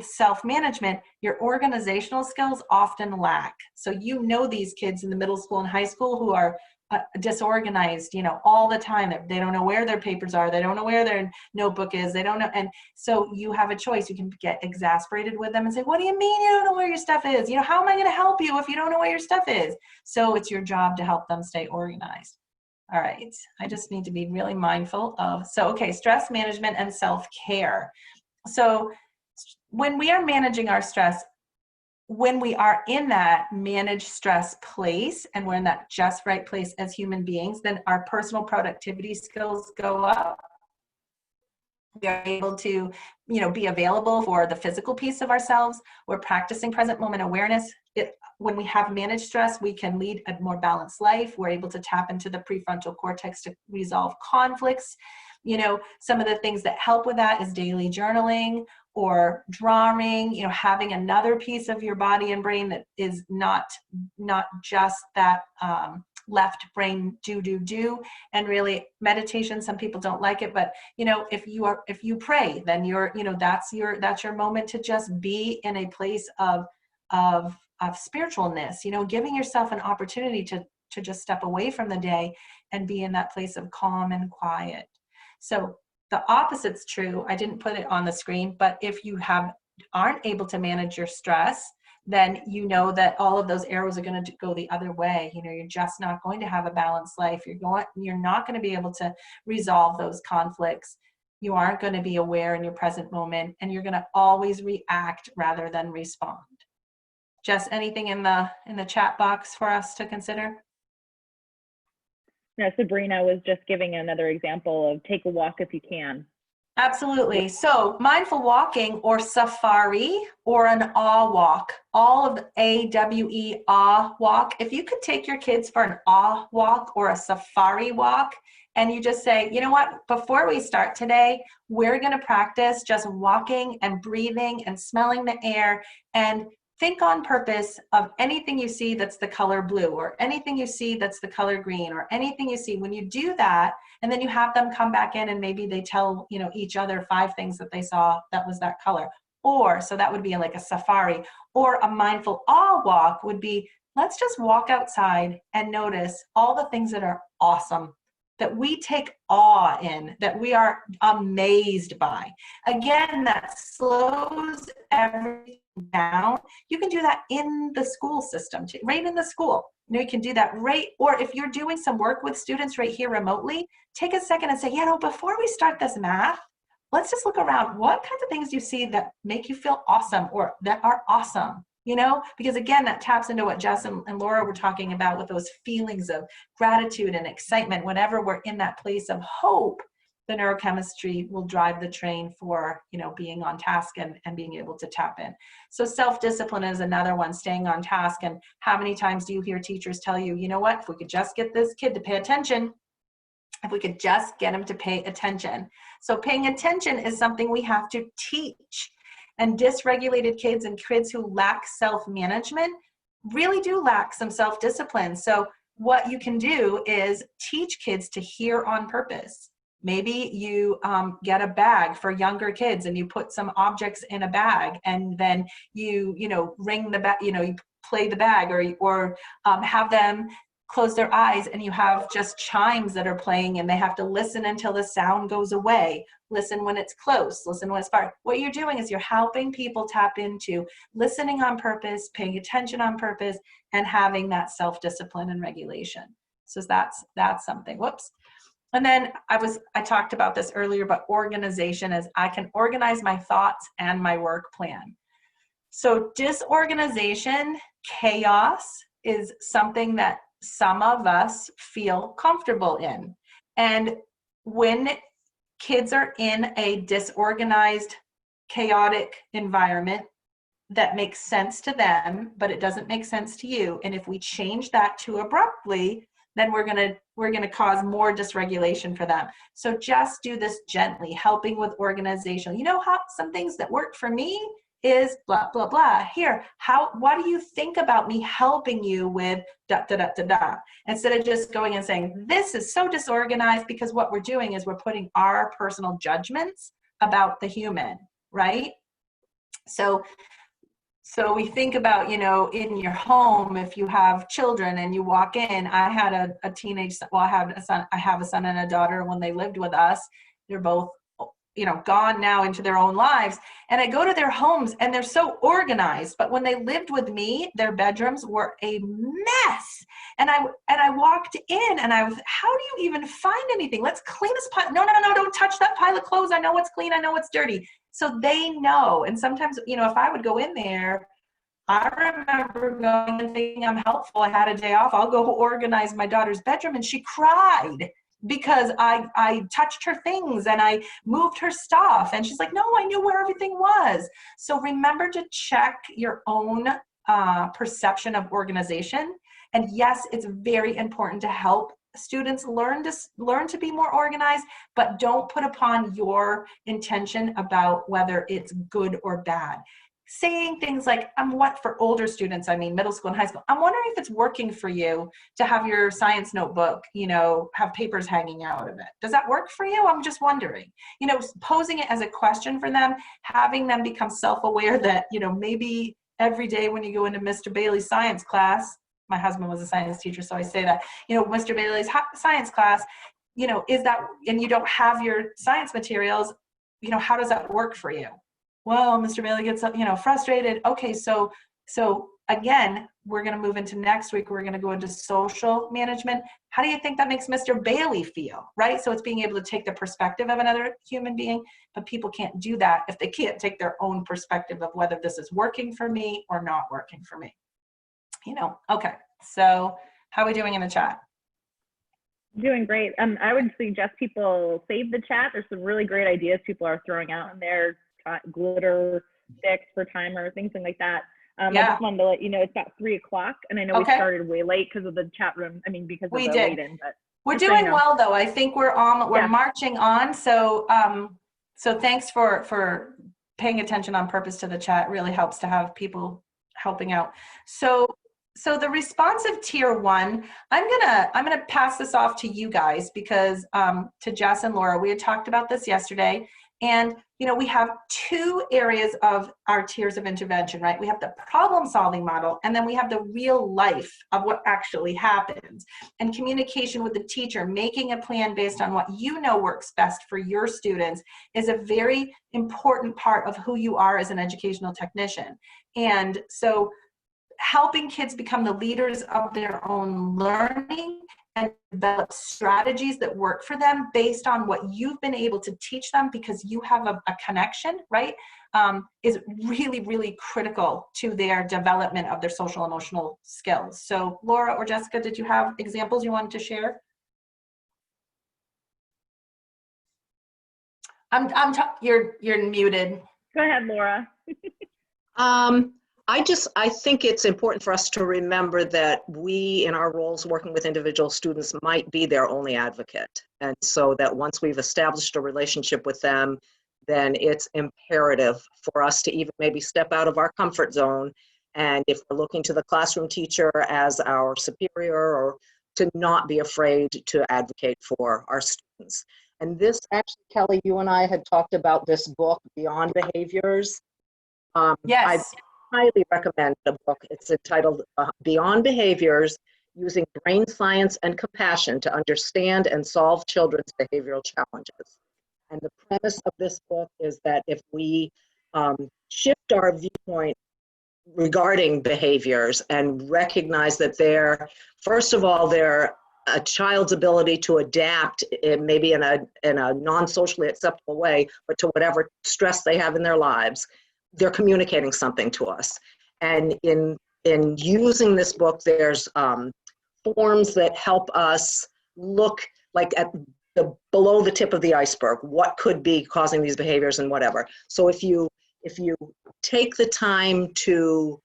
self-management, your organizational skills often lack. So you know these kids in the middle school and high school who are disorganized, you know, all the time. They don't know where their papers are. They don't know where their notebook is. They don't know. And so you have a choice. You can get exasperated with them and say, what do you mean you don't know where your stuff is? You know, how am I going to help you if you don't know where your stuff is? So it's your job to help them stay organized. All right. I just need to be really mindful of, okay, stress management and self-care. So when we are managing our stress, when we are in that managed stress place and we're in that just right place as human beings, then our personal productivity skills go up. We are able to, be available for the physical piece of ourselves. We're practicing present moment awareness. When we have managed stress, we can lead a more balanced life. We're able to tap into the prefrontal cortex to resolve conflicts. Some of the things that help with that is daily journaling or drawing, having another piece of your body and brain that is not just that left brain do. And really meditation, some people don't like it, but if you pray, then that's your moment to just be in a place of spiritualness, giving yourself an opportunity to just step away from the day and be in that place of calm and quiet. So the opposite's true. I didn't put it on the screen, but if you aren't able to manage your stress, then that all of those arrows are going to go the other way. You're just not going to have a balanced life. You're not going to be able to resolve those conflicts. You aren't going to be aware in your present moment, and you're going to always react rather than respond. Jess, anything in the chat box for us to consider? No, Sabrina was just giving another example of take a walk if you can. Absolutely. So mindful walking or safari or an awe walk, all of the AWE awe walk. If you could take your kids for an awe walk or a safari walk, and you just say, you know what, before we start today, we're going to practice just walking and breathing and smelling the air, and think on purpose of anything you see that's the color blue, or anything you see that's the color green, or anything you see. When you do that, and then you have them come back in and maybe they tell, each other 5 things that they saw that was that color. Or, so that would be like a safari. Or a mindful awe walk would be, let's just walk outside and notice all the things that are awesome, that we take awe in, that we are amazed by. Again, that slows everything down. You can do that in the school system, too, right in the school. You can do that right, or if you're doing some work with students right here remotely, take a second and say, before we start this math, let's just look around. What kinds of things do you see that make you feel awesome or that are awesome? Because again, that taps into what Jess and Laura were talking about with those feelings of gratitude and excitement. Whenever we're in that place of hope, the neurochemistry will drive the train for, being on task and being able to tap in. So self-discipline is another one, staying on task. And how many times do you hear teachers tell you, if we could just get this kid to pay attention, if we could just get him to pay attention. So paying attention is something we have to teach. And dysregulated kids and kids who lack self-management really do lack some self-discipline. So what you can do is teach kids to hear on purpose. Maybe you get a bag for younger kids and you put some objects in a bag, and then you ring the bag, you play the bag, or have them close their eyes and you have just chimes that are playing and they have to listen until the sound goes away. Listen when it's close, listen when it's far. What you're doing is you're helping people tap into listening on purpose, paying attention on purpose, and having that self-discipline and regulation. So that's something. Whoops. And then I talked about this earlier, but organization is I can organize my thoughts and my work plan. So disorganization, chaos is something that some of us feel comfortable in. And when kids are in a disorganized, chaotic environment that makes sense to them, but it doesn't make sense to you, and if we change that too abruptly, then we're gonna cause more dysregulation for them. So just do this gently, helping with organization. How some things that work for me is blah, blah, blah. Here, what do you think about me helping you with da, da, da, da, da? Instead of just going and saying, this is so disorganized, because what we're doing is we're putting our personal judgments about the human, right? So we think about, in your home, if you have children and you walk in, I had a teenage, I have a son and a daughter. When they lived with us, they're both gone now into their own lives. And I go to their homes and they're so organized, but when they lived with me, their bedrooms were a mess. And I walked in and I was, how do you even find anything? Let's clean this pile. No, don't touch that pile of clothes. I know what's clean. I know what's dirty. So they know. And sometimes, if I would go in there, I remember going and thinking I'm helpful. I had a day off. I'll go organize my daughter's bedroom. And she cried because I touched her things and I moved her stuff. And she's like, no, I knew where everything was. So remember to check your own perception of organization. And yes, it's very important to help students learn to be more organized, but don't put upon your intention about whether it's good or bad. Saying things like, for older students, I mean middle school and high school, I'm wondering if it's working for you to have your science notebook, have papers hanging out of it. Does that work for you? I'm just wondering, posing it as a question for them, having them become self-aware that, maybe every day when you go into Mr. Bailey's science class, my husband was a science teacher, so I say that, Mr. Bailey's science class, is that, and you don't have your science materials, how does that work for you? Well, Mr. Bailey gets, frustrated. Okay, so again, we're going to move into next week. We're going to go into social management. How do you think that makes Mr. Bailey feel, right? So it's being able to take the perspective of another human being, but people can't do that if they can't take their own perspective of whether this is working for me or not working for me. Okay, so how are we doing in the chat? Doing great. I would suggest people save the chat. There's some really great ideas people are throwing out in there, glitter sticks for timer, things like that. I just wanted to let you know it's about 3 o'clock, and I know we started way late because of the chat room. I mean, because of the late in, but we're doing well though. I think we're marching on. So so thanks for paying attention on purpose to the chat. It really helps to have people helping out. So the responsive tier 1, I'm gonna pass this off to you guys because to Jess and Laura, we had talked about this yesterday, and we have 2 areas of our tiers of intervention, right? We have the problem-solving model, and then we have the real life of what actually happens. And communication with the teacher, making a plan based on what works best for your students, is a very important part of who you are as an educational technician. And so helping kids become the leaders of their own learning and develop strategies that work for them based on what you've been able to teach them because you have a connection, right, is really, really critical to their development of their social emotional skills. So Laura or Jessica, did you have examples you wanted to share? You're muted. Go ahead, Laura. I think it's important for us to remember that we, in our roles working with individual students, might be their only advocate. And so that once we've established a relationship with them, then it's imperative for us to even maybe step out of our comfort zone. And if we're looking to the classroom teacher as our superior, or to not be afraid to advocate for our students. And this, actually, Kelly, you and I had talked about this book, Beyond Behaviors. Yes. I highly recommend the book. It's entitled Beyond Behaviors, Using Brain Science and Compassion to Understand and Solve Children's Behavioral Challenges. And the premise of this book is that if we shift our viewpoint regarding behaviors and recognize that they're, first of all, they're a child's ability to adapt, maybe in a non-socially acceptable way, but to whatever stress they have in their lives, they're communicating something to us. And in using this book, there's forms that help us look like at below the tip of the iceberg, what could be causing these behaviors and whatever. So if you take the time to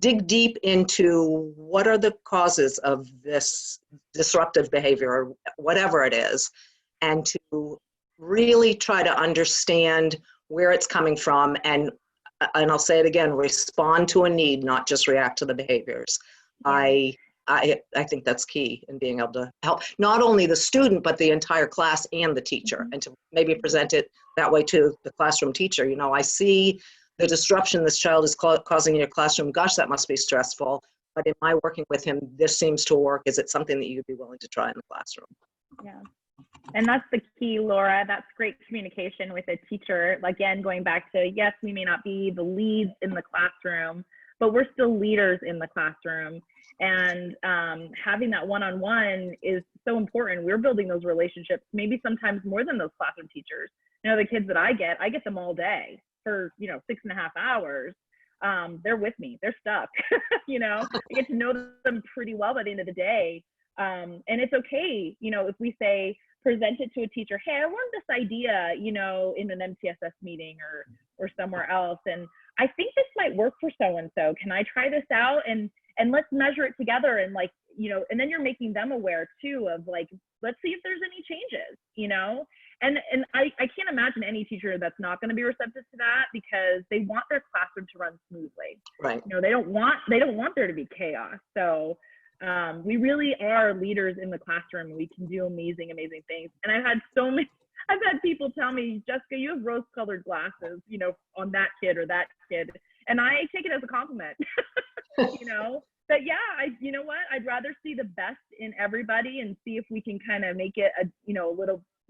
dig deep into what are the causes of this disruptive behavior, or whatever it is, and to really try to understand where it's coming from, and I'll say it again, respond to a need, not just react to the behaviors. I think that's key in being able to help not only the student, but the entire class and the teacher, and to maybe present it that way to the classroom teacher. I see the disruption this child is causing in your classroom. Gosh, that must be stressful. But in my working with him, this seems to work. Is it something that you'd be willing to try in the classroom? Yeah. And that's the key, Laura. That's great communication with a teacher. Again, going back to, yes, we may not be the leads in the classroom, but we're still leaders in the classroom. And having that one-on-one is so important. We're building those relationships, maybe sometimes more than those classroom teachers. The kids that I get them all day for, 6.5 hours. They're with me, they're stuck. I get to know them pretty well by the end of the day. And it's okay, you know, if we say, present it to a teacher, hey, I learned this idea, you know, in an MTSS meeting or somewhere else, and I think this might work for so-and-so. Can I try this out? And let's measure it together. And like, you know, and then you're making them aware too of like, let's see if there's any changes, you know? And I can't imagine any teacher that's not going to be receptive to that, because they want their classroom to run smoothly. Right. You know, they don't want there to be chaos. So we really are leaders in the classroom. We can do amazing, amazing things. And I've had people tell me, Jessica, you have rose-colored glasses, you know, on that kid or that kid. And I take it as a compliment, you know? But yeah, you know what? I'd rather see the best in everybody and see if we can kind of make it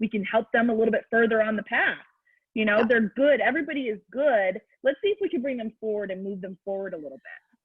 we can help them a little bit further on the path. You know, They're good. Everybody is good. Let's see if we can bring them forward and move them forward a little bit.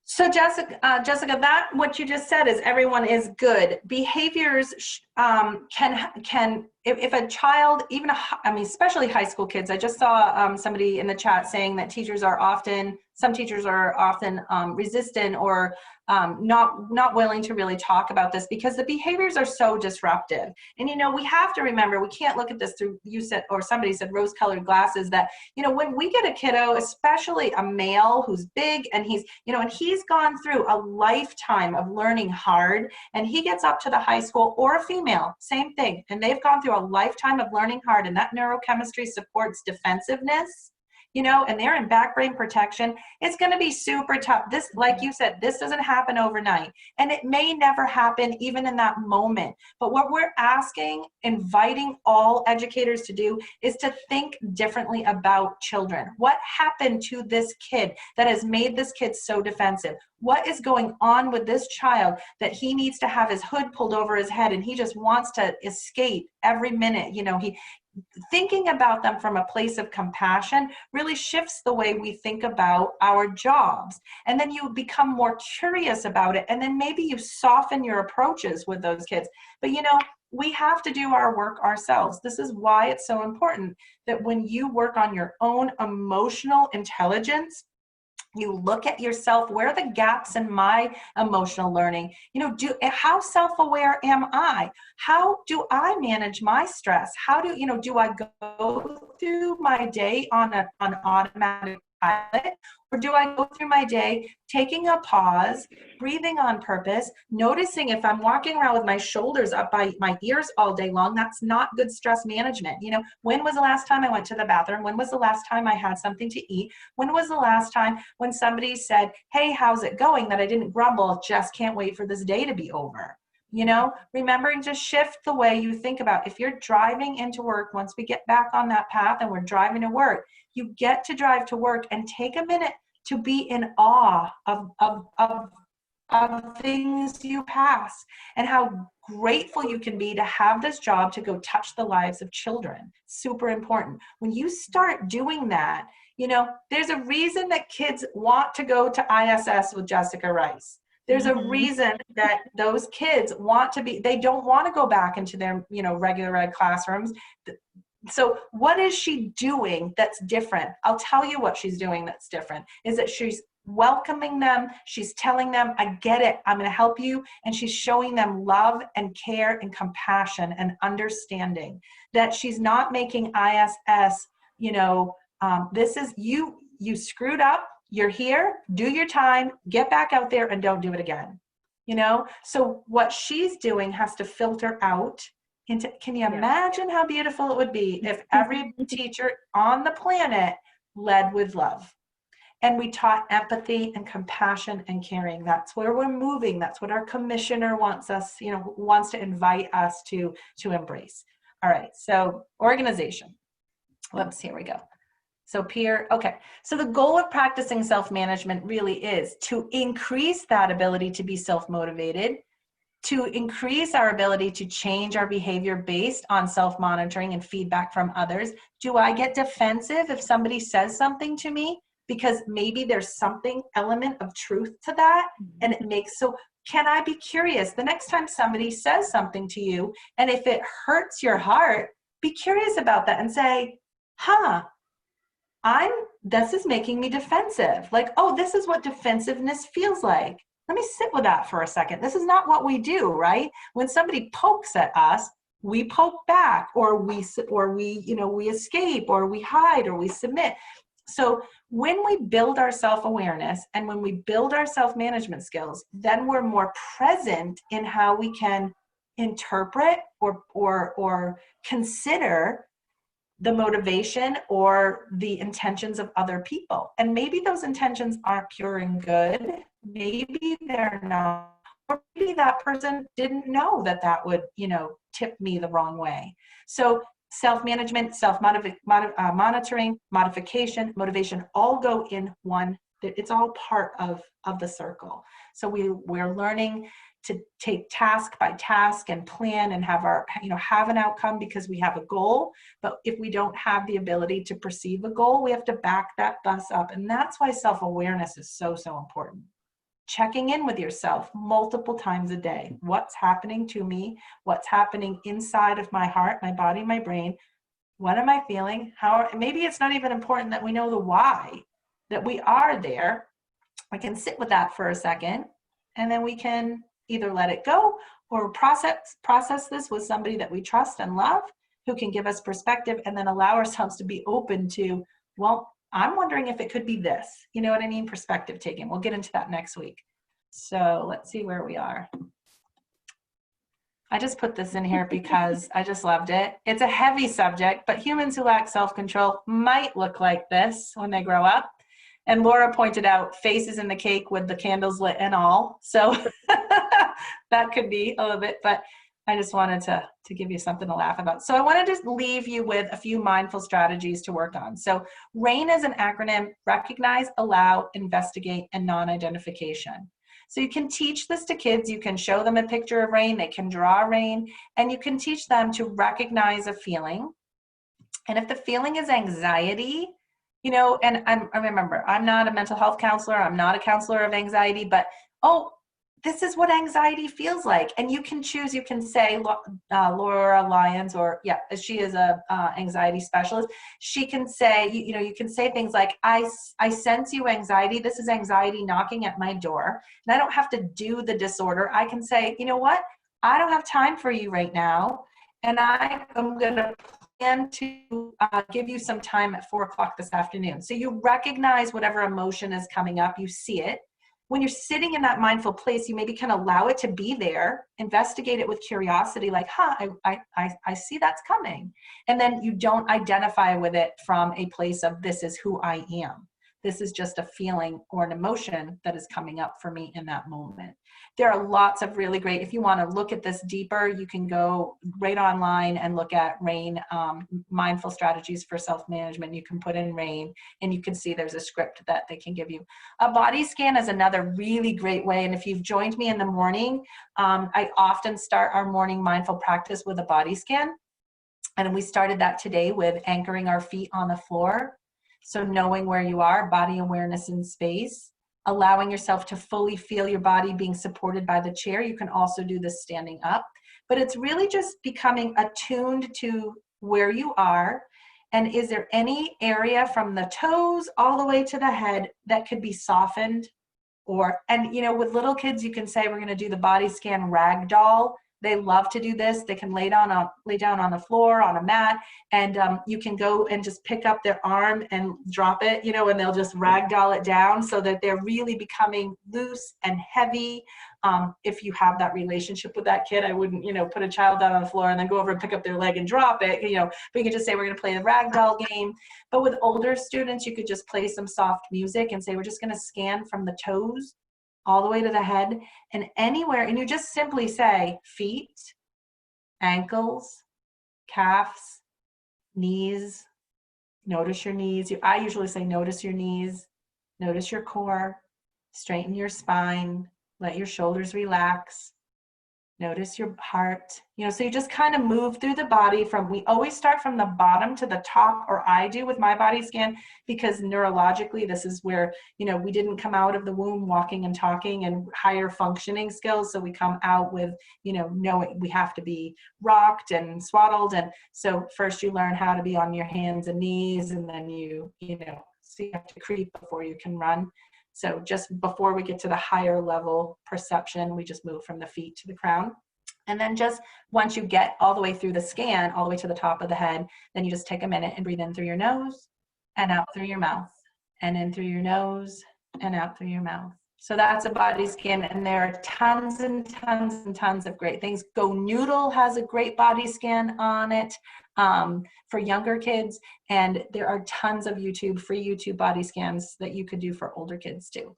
So Jessica, that what you just said is everyone is good. Behaviors can if a child, even especially high school kids. I just saw somebody in the chat saying that some teachers are often resistant or not willing to really talk about this because the behaviors are so disruptive. And, you know, we have to remember, we can't look at this through, you said, or somebody said rose-colored glasses, that, you know, when we get a kiddo, especially a male who's big and he's gone through a lifetime of learning hard, and he gets up to the high school, or a female, same thing, and they've gone through a lifetime of learning hard, and that neurochemistry supports defensiveness, you know, and they're in back brain protection. It's going to be super tough. This, like you said, this doesn't happen overnight, and it may never happen even in that moment. But what we're inviting all educators to do is to think differently about children. What happened to this kid that has made this kid so defensive? What is going on with this child that he needs to have his hood pulled over his head and he just wants to escape every minute? You know, thinking about them from a place of compassion really shifts the way we think about our jobs. And then you become more curious about it. And then maybe you soften your approaches with those kids. But, you know, we have to do our work ourselves. This is why it's so important that when you work on your own emotional intelligence, you look at yourself, where are the gaps in my emotional learning? You know, how self-aware am I? How do I manage my stress? How do I go through my day on an automatic pilot? Or do I go through my day taking a pause, breathing on purpose, noticing if I'm walking around with my shoulders up by my ears all day long? That's not good stress management. You know, when was the last time I went to the bathroom? When was the last time I had something to eat? When was the last time when somebody said, hey, how's it going? That I didn't grumble, just can't wait for this day to be over. You know, remembering to shift the way you think about, if you're driving into work, once we get back on that path and we're driving to work, you get to drive to work and take a minute to be in awe of things you pass, and how grateful you can be to have this job to go touch the lives of children. Super important. When you start doing that, you know, there's a reason that kids want to go to ISS with Jessica Rice. There's a reason that those kids they don't want to go back into their, you know, regular ed classrooms. So what is she doing that's different? I'll tell you what she's doing that's different, is that she's welcoming them. She's telling them, I get it, I'm going to help you. And she's showing them love and care and compassion and understanding, that she's not making ISS, you know, this is you screwed up. You're here, do your time, get back out there and don't do it again. You know, so what she's doing has to filter out into, can you imagine how beautiful it would be if every teacher on the planet led with love? And we taught empathy and compassion and caring. That's where we're moving. That's what our commissioner wants us, you know, wants to invite us to embrace. All right, so organization. Whoops, here we go. So peer, okay. So the goal of practicing self-management really is to increase that ability to be self-motivated, to increase our ability to change our behavior based on self-monitoring and feedback from others. Do I get defensive if somebody says something to me? Because maybe there's something element of truth to that, and it makes, so can I be curious the next time somebody says something to you, and if it hurts your heart, be curious about that and say, this is making me defensive. Like, oh, this is what defensiveness feels like. let me sit with that for a second. This is not what we do, right? When somebody pokes at us, we poke back, or we escape, or we hide, or we submit. So when we build our self-awareness and when we build our self-management skills, then we're more present in how we can interpret or consider the motivation or the intentions of other people. And maybe those intentions aren't pure and good. Maybe they're not. Or maybe that person didn't know that would, tip me the wrong way. So self-management, self-monitoring, modification, motivation, all go in one. It's all part of the circle. So we're learning to take task by task and plan and have an outcome because we have a goal. But if we don't have the ability to perceive a goal, we have to back that bus up. And that's why self-awareness is so, so important. Checking in with yourself multiple times a day. What's happening to me? What's happening inside of my heart, my body, my brain? What am I feeling? Maybe it's not even important that we know the why, that we are there. I can sit with that for a second, and then we can either let it go or process this with somebody that we trust and love, who can give us perspective, and then allow ourselves to be open to, well, I'm wondering if it could be this. You know what I mean? Perspective taking. We'll get into that next week. So let's see where we are. I just put this in here because I just loved it. It's a heavy subject, but humans who lack self-control might look like this when they grow up. And Laura pointed out faces in the cake with the candles lit and all. So that could be a little bit, but I just wanted to give you something to laugh about. So I want to just leave you with a few mindful strategies to work on. So RAIN is an acronym: recognize, allow, investigate, and non-identification. So you can teach this to kids. You can show them a picture of rain. They can draw rain, and you can teach them to recognize a feeling. And if the feeling is anxiety, and I remember, I'm not a mental health counselor. I'm not a counselor of anxiety, but, this is what anxiety feels like. And you can choose, you can say, Laura Lyons, or she is a anxiety specialist. She can say, you can say things like, I sense you anxiety. This is anxiety knocking at my door. And I don't have to do the disorder. I can say, you know what? I don't have time for you right now. And I am going to plan to give you some time at 4:00 this afternoon. So you recognize whatever emotion is coming up. You see it. When you're sitting in that mindful place, you maybe can allow it to be there, investigate it with curiosity, like, I see that's coming. And then you don't identify with it from a place of, this is who I am. This is just a feeling or an emotion that is coming up for me in that moment. There are lots of really great, if you want to look at this deeper, you can go right online and look at RAIN, mindful strategies for self-management. You can put in RAIN and you can see there's a script that they can give you. A body scan is another really great way. And if you've joined me in the morning, I often start our morning mindful practice with a body scan. And we started that today with anchoring our feet on the floor. So knowing where you are, body awareness in space, allowing yourself to fully feel your body being supported by the chair. You can also do this standing up, but it's really just becoming attuned to where you are. And is there any area from the toes all the way to the head that could be softened? And with little kids, you can say, we're going to do the body scan ragdoll. They love to do this. They can lay down on the floor, on a mat, and you can go and just pick up their arm and drop it, and they'll just ragdoll it down so that they're really becoming loose and heavy. If you have that relationship with that kid, I wouldn't, put a child down on the floor and then go over and pick up their leg and drop it, but you can just say, we're going to play the ragdoll game. But with older students, you could just play some soft music and say, we're just going to scan from the toes all the way to the head and anywhere. And you just simply say feet, ankles, calves, knees. Notice your knees. I usually say notice your knees, notice your core, straighten your spine, let your shoulders relax. Notice your heart, so you just kind of move through the body we always start from the bottom to the top, or I do with my body scan, because neurologically, this is where, we didn't come out of the womb walking and talking and higher functioning skills. So we come out with, knowing we have to be rocked and swaddled. And so first you learn how to be on your hands and knees, and then so you have to creep before you can run. So just before we get to the higher level perception, we just move from the feet to the crown. And then just once you get all the way through the scan, all the way to the top of the head, then you just take a minute and breathe in through your nose and out through your mouth, and in through your nose and out through your mouth. So that's a body scan, and there are tons and tons and tons of great things. Go Noodle has a great body scan on it for younger kids, and there are tons of free YouTube body scans that you could do for older kids too.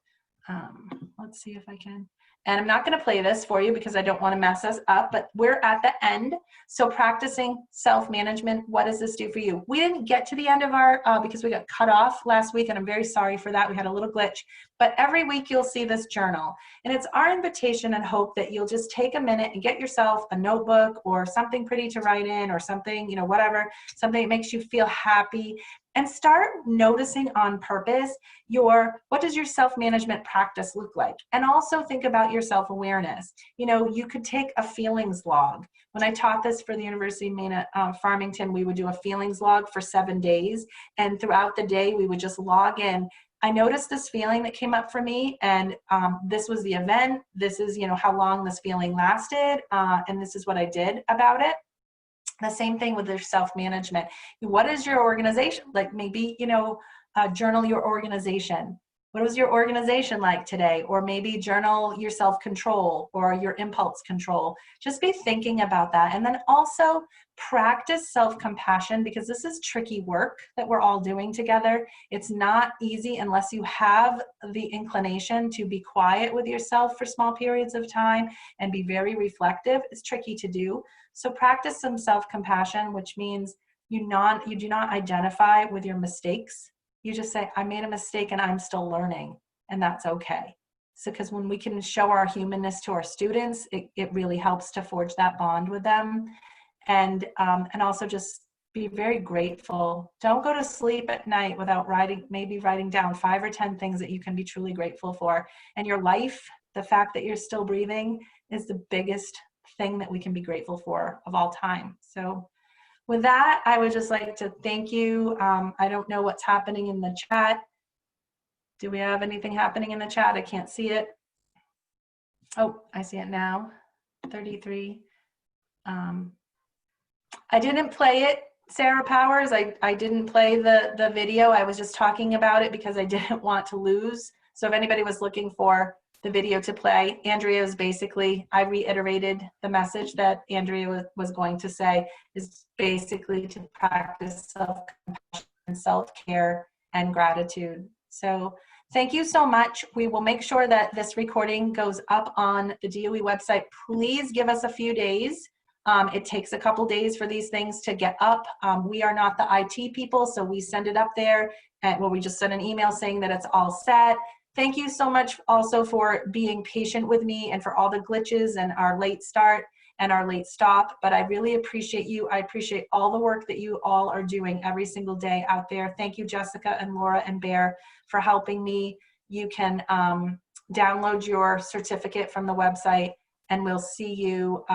Let's see if I can. And I'm not going to play this for you because I don't want to mess us up, but we're at the end. So practicing self-management, what does this do for you? We didn't get to the end of our, because we got cut off last week, and I'm very sorry for that. We had a little glitch, but every week you'll see this journal. And it's our invitation and hope that you'll just take a minute and get yourself a notebook or something pretty to write in, or something, you know, whatever, something that makes you feel happy, and start noticing on purpose what does your self-management practice look like? And also think about your self-awareness. You know, you could take a feelings log. When I taught this for the University of Maine at Farmington, we would do a feelings log for 7 days. And throughout the day, we would just log in. I noticed this feeling that came up for me, and this was the event. This is, you know, how long this feeling lasted, and this is what I did about it. The same thing with their self-management. What is your organization? Like maybe, you know, journal your organization. What was your organization like today? Or maybe journal your self-control or your impulse control. Just be thinking about that. And then also practice self-compassion, because this is tricky work that we're all doing together. It's not easy unless you have the inclination to be quiet with yourself for small periods of time and be very reflective. It's tricky to do. So practice some self-compassion, which means you do not identify with your mistakes. You just say, I made a mistake and I'm still learning, and that's okay. So because when we can show our humanness to our students, it really helps to forge that bond with them. And also just be very grateful. Don't go to sleep at night without writing down 5 or 10 things that you can be truly grateful for. And your life, the fact that you're still breathing, is the biggest thing that we can be grateful for of all time. So with that, I would just like to thank you. I don't know what's happening in the chat. Do we have anything happening in the chat? I can't see it. Oh, I see it now. 33. I didn't play it, Sarah Powers. I didn't play the video. I was just talking about it because I didn't want to lose. So if anybody was looking for the video to play, Andrea was basically, I reiterated the message that Andrea was going to say, is basically to practice self-compassion, self-care, and gratitude. So thank you so much. We will make sure that this recording goes up on the DOE website. Please give us a few days. It takes a couple days for these things to get up. We are not the IT people, so we send it up there, and we just send an email saying that it's all set. Thank you so much also for being patient with me and for all the glitches and our late start and our late stop, but I really appreciate you. I appreciate all the work that you all are doing every single day out there. Thank you, Jessica and Laura and Bear, for helping me. You can download your certificate from the website, and we'll see you.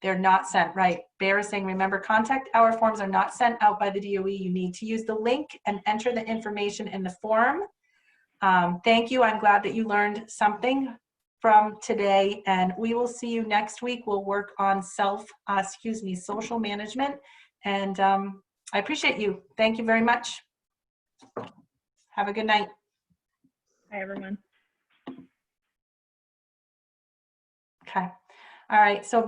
They're not sent, right? Bear is saying, remember, contact hour forms are not sent out by the DOE. You need to use the link and enter the information in the form. Thank you. I'm glad that you learned something from today, and we will see you next week. We'll work on social management, and I appreciate you. Thank you very much. Have a good night. Hi, everyone. Okay. All right. So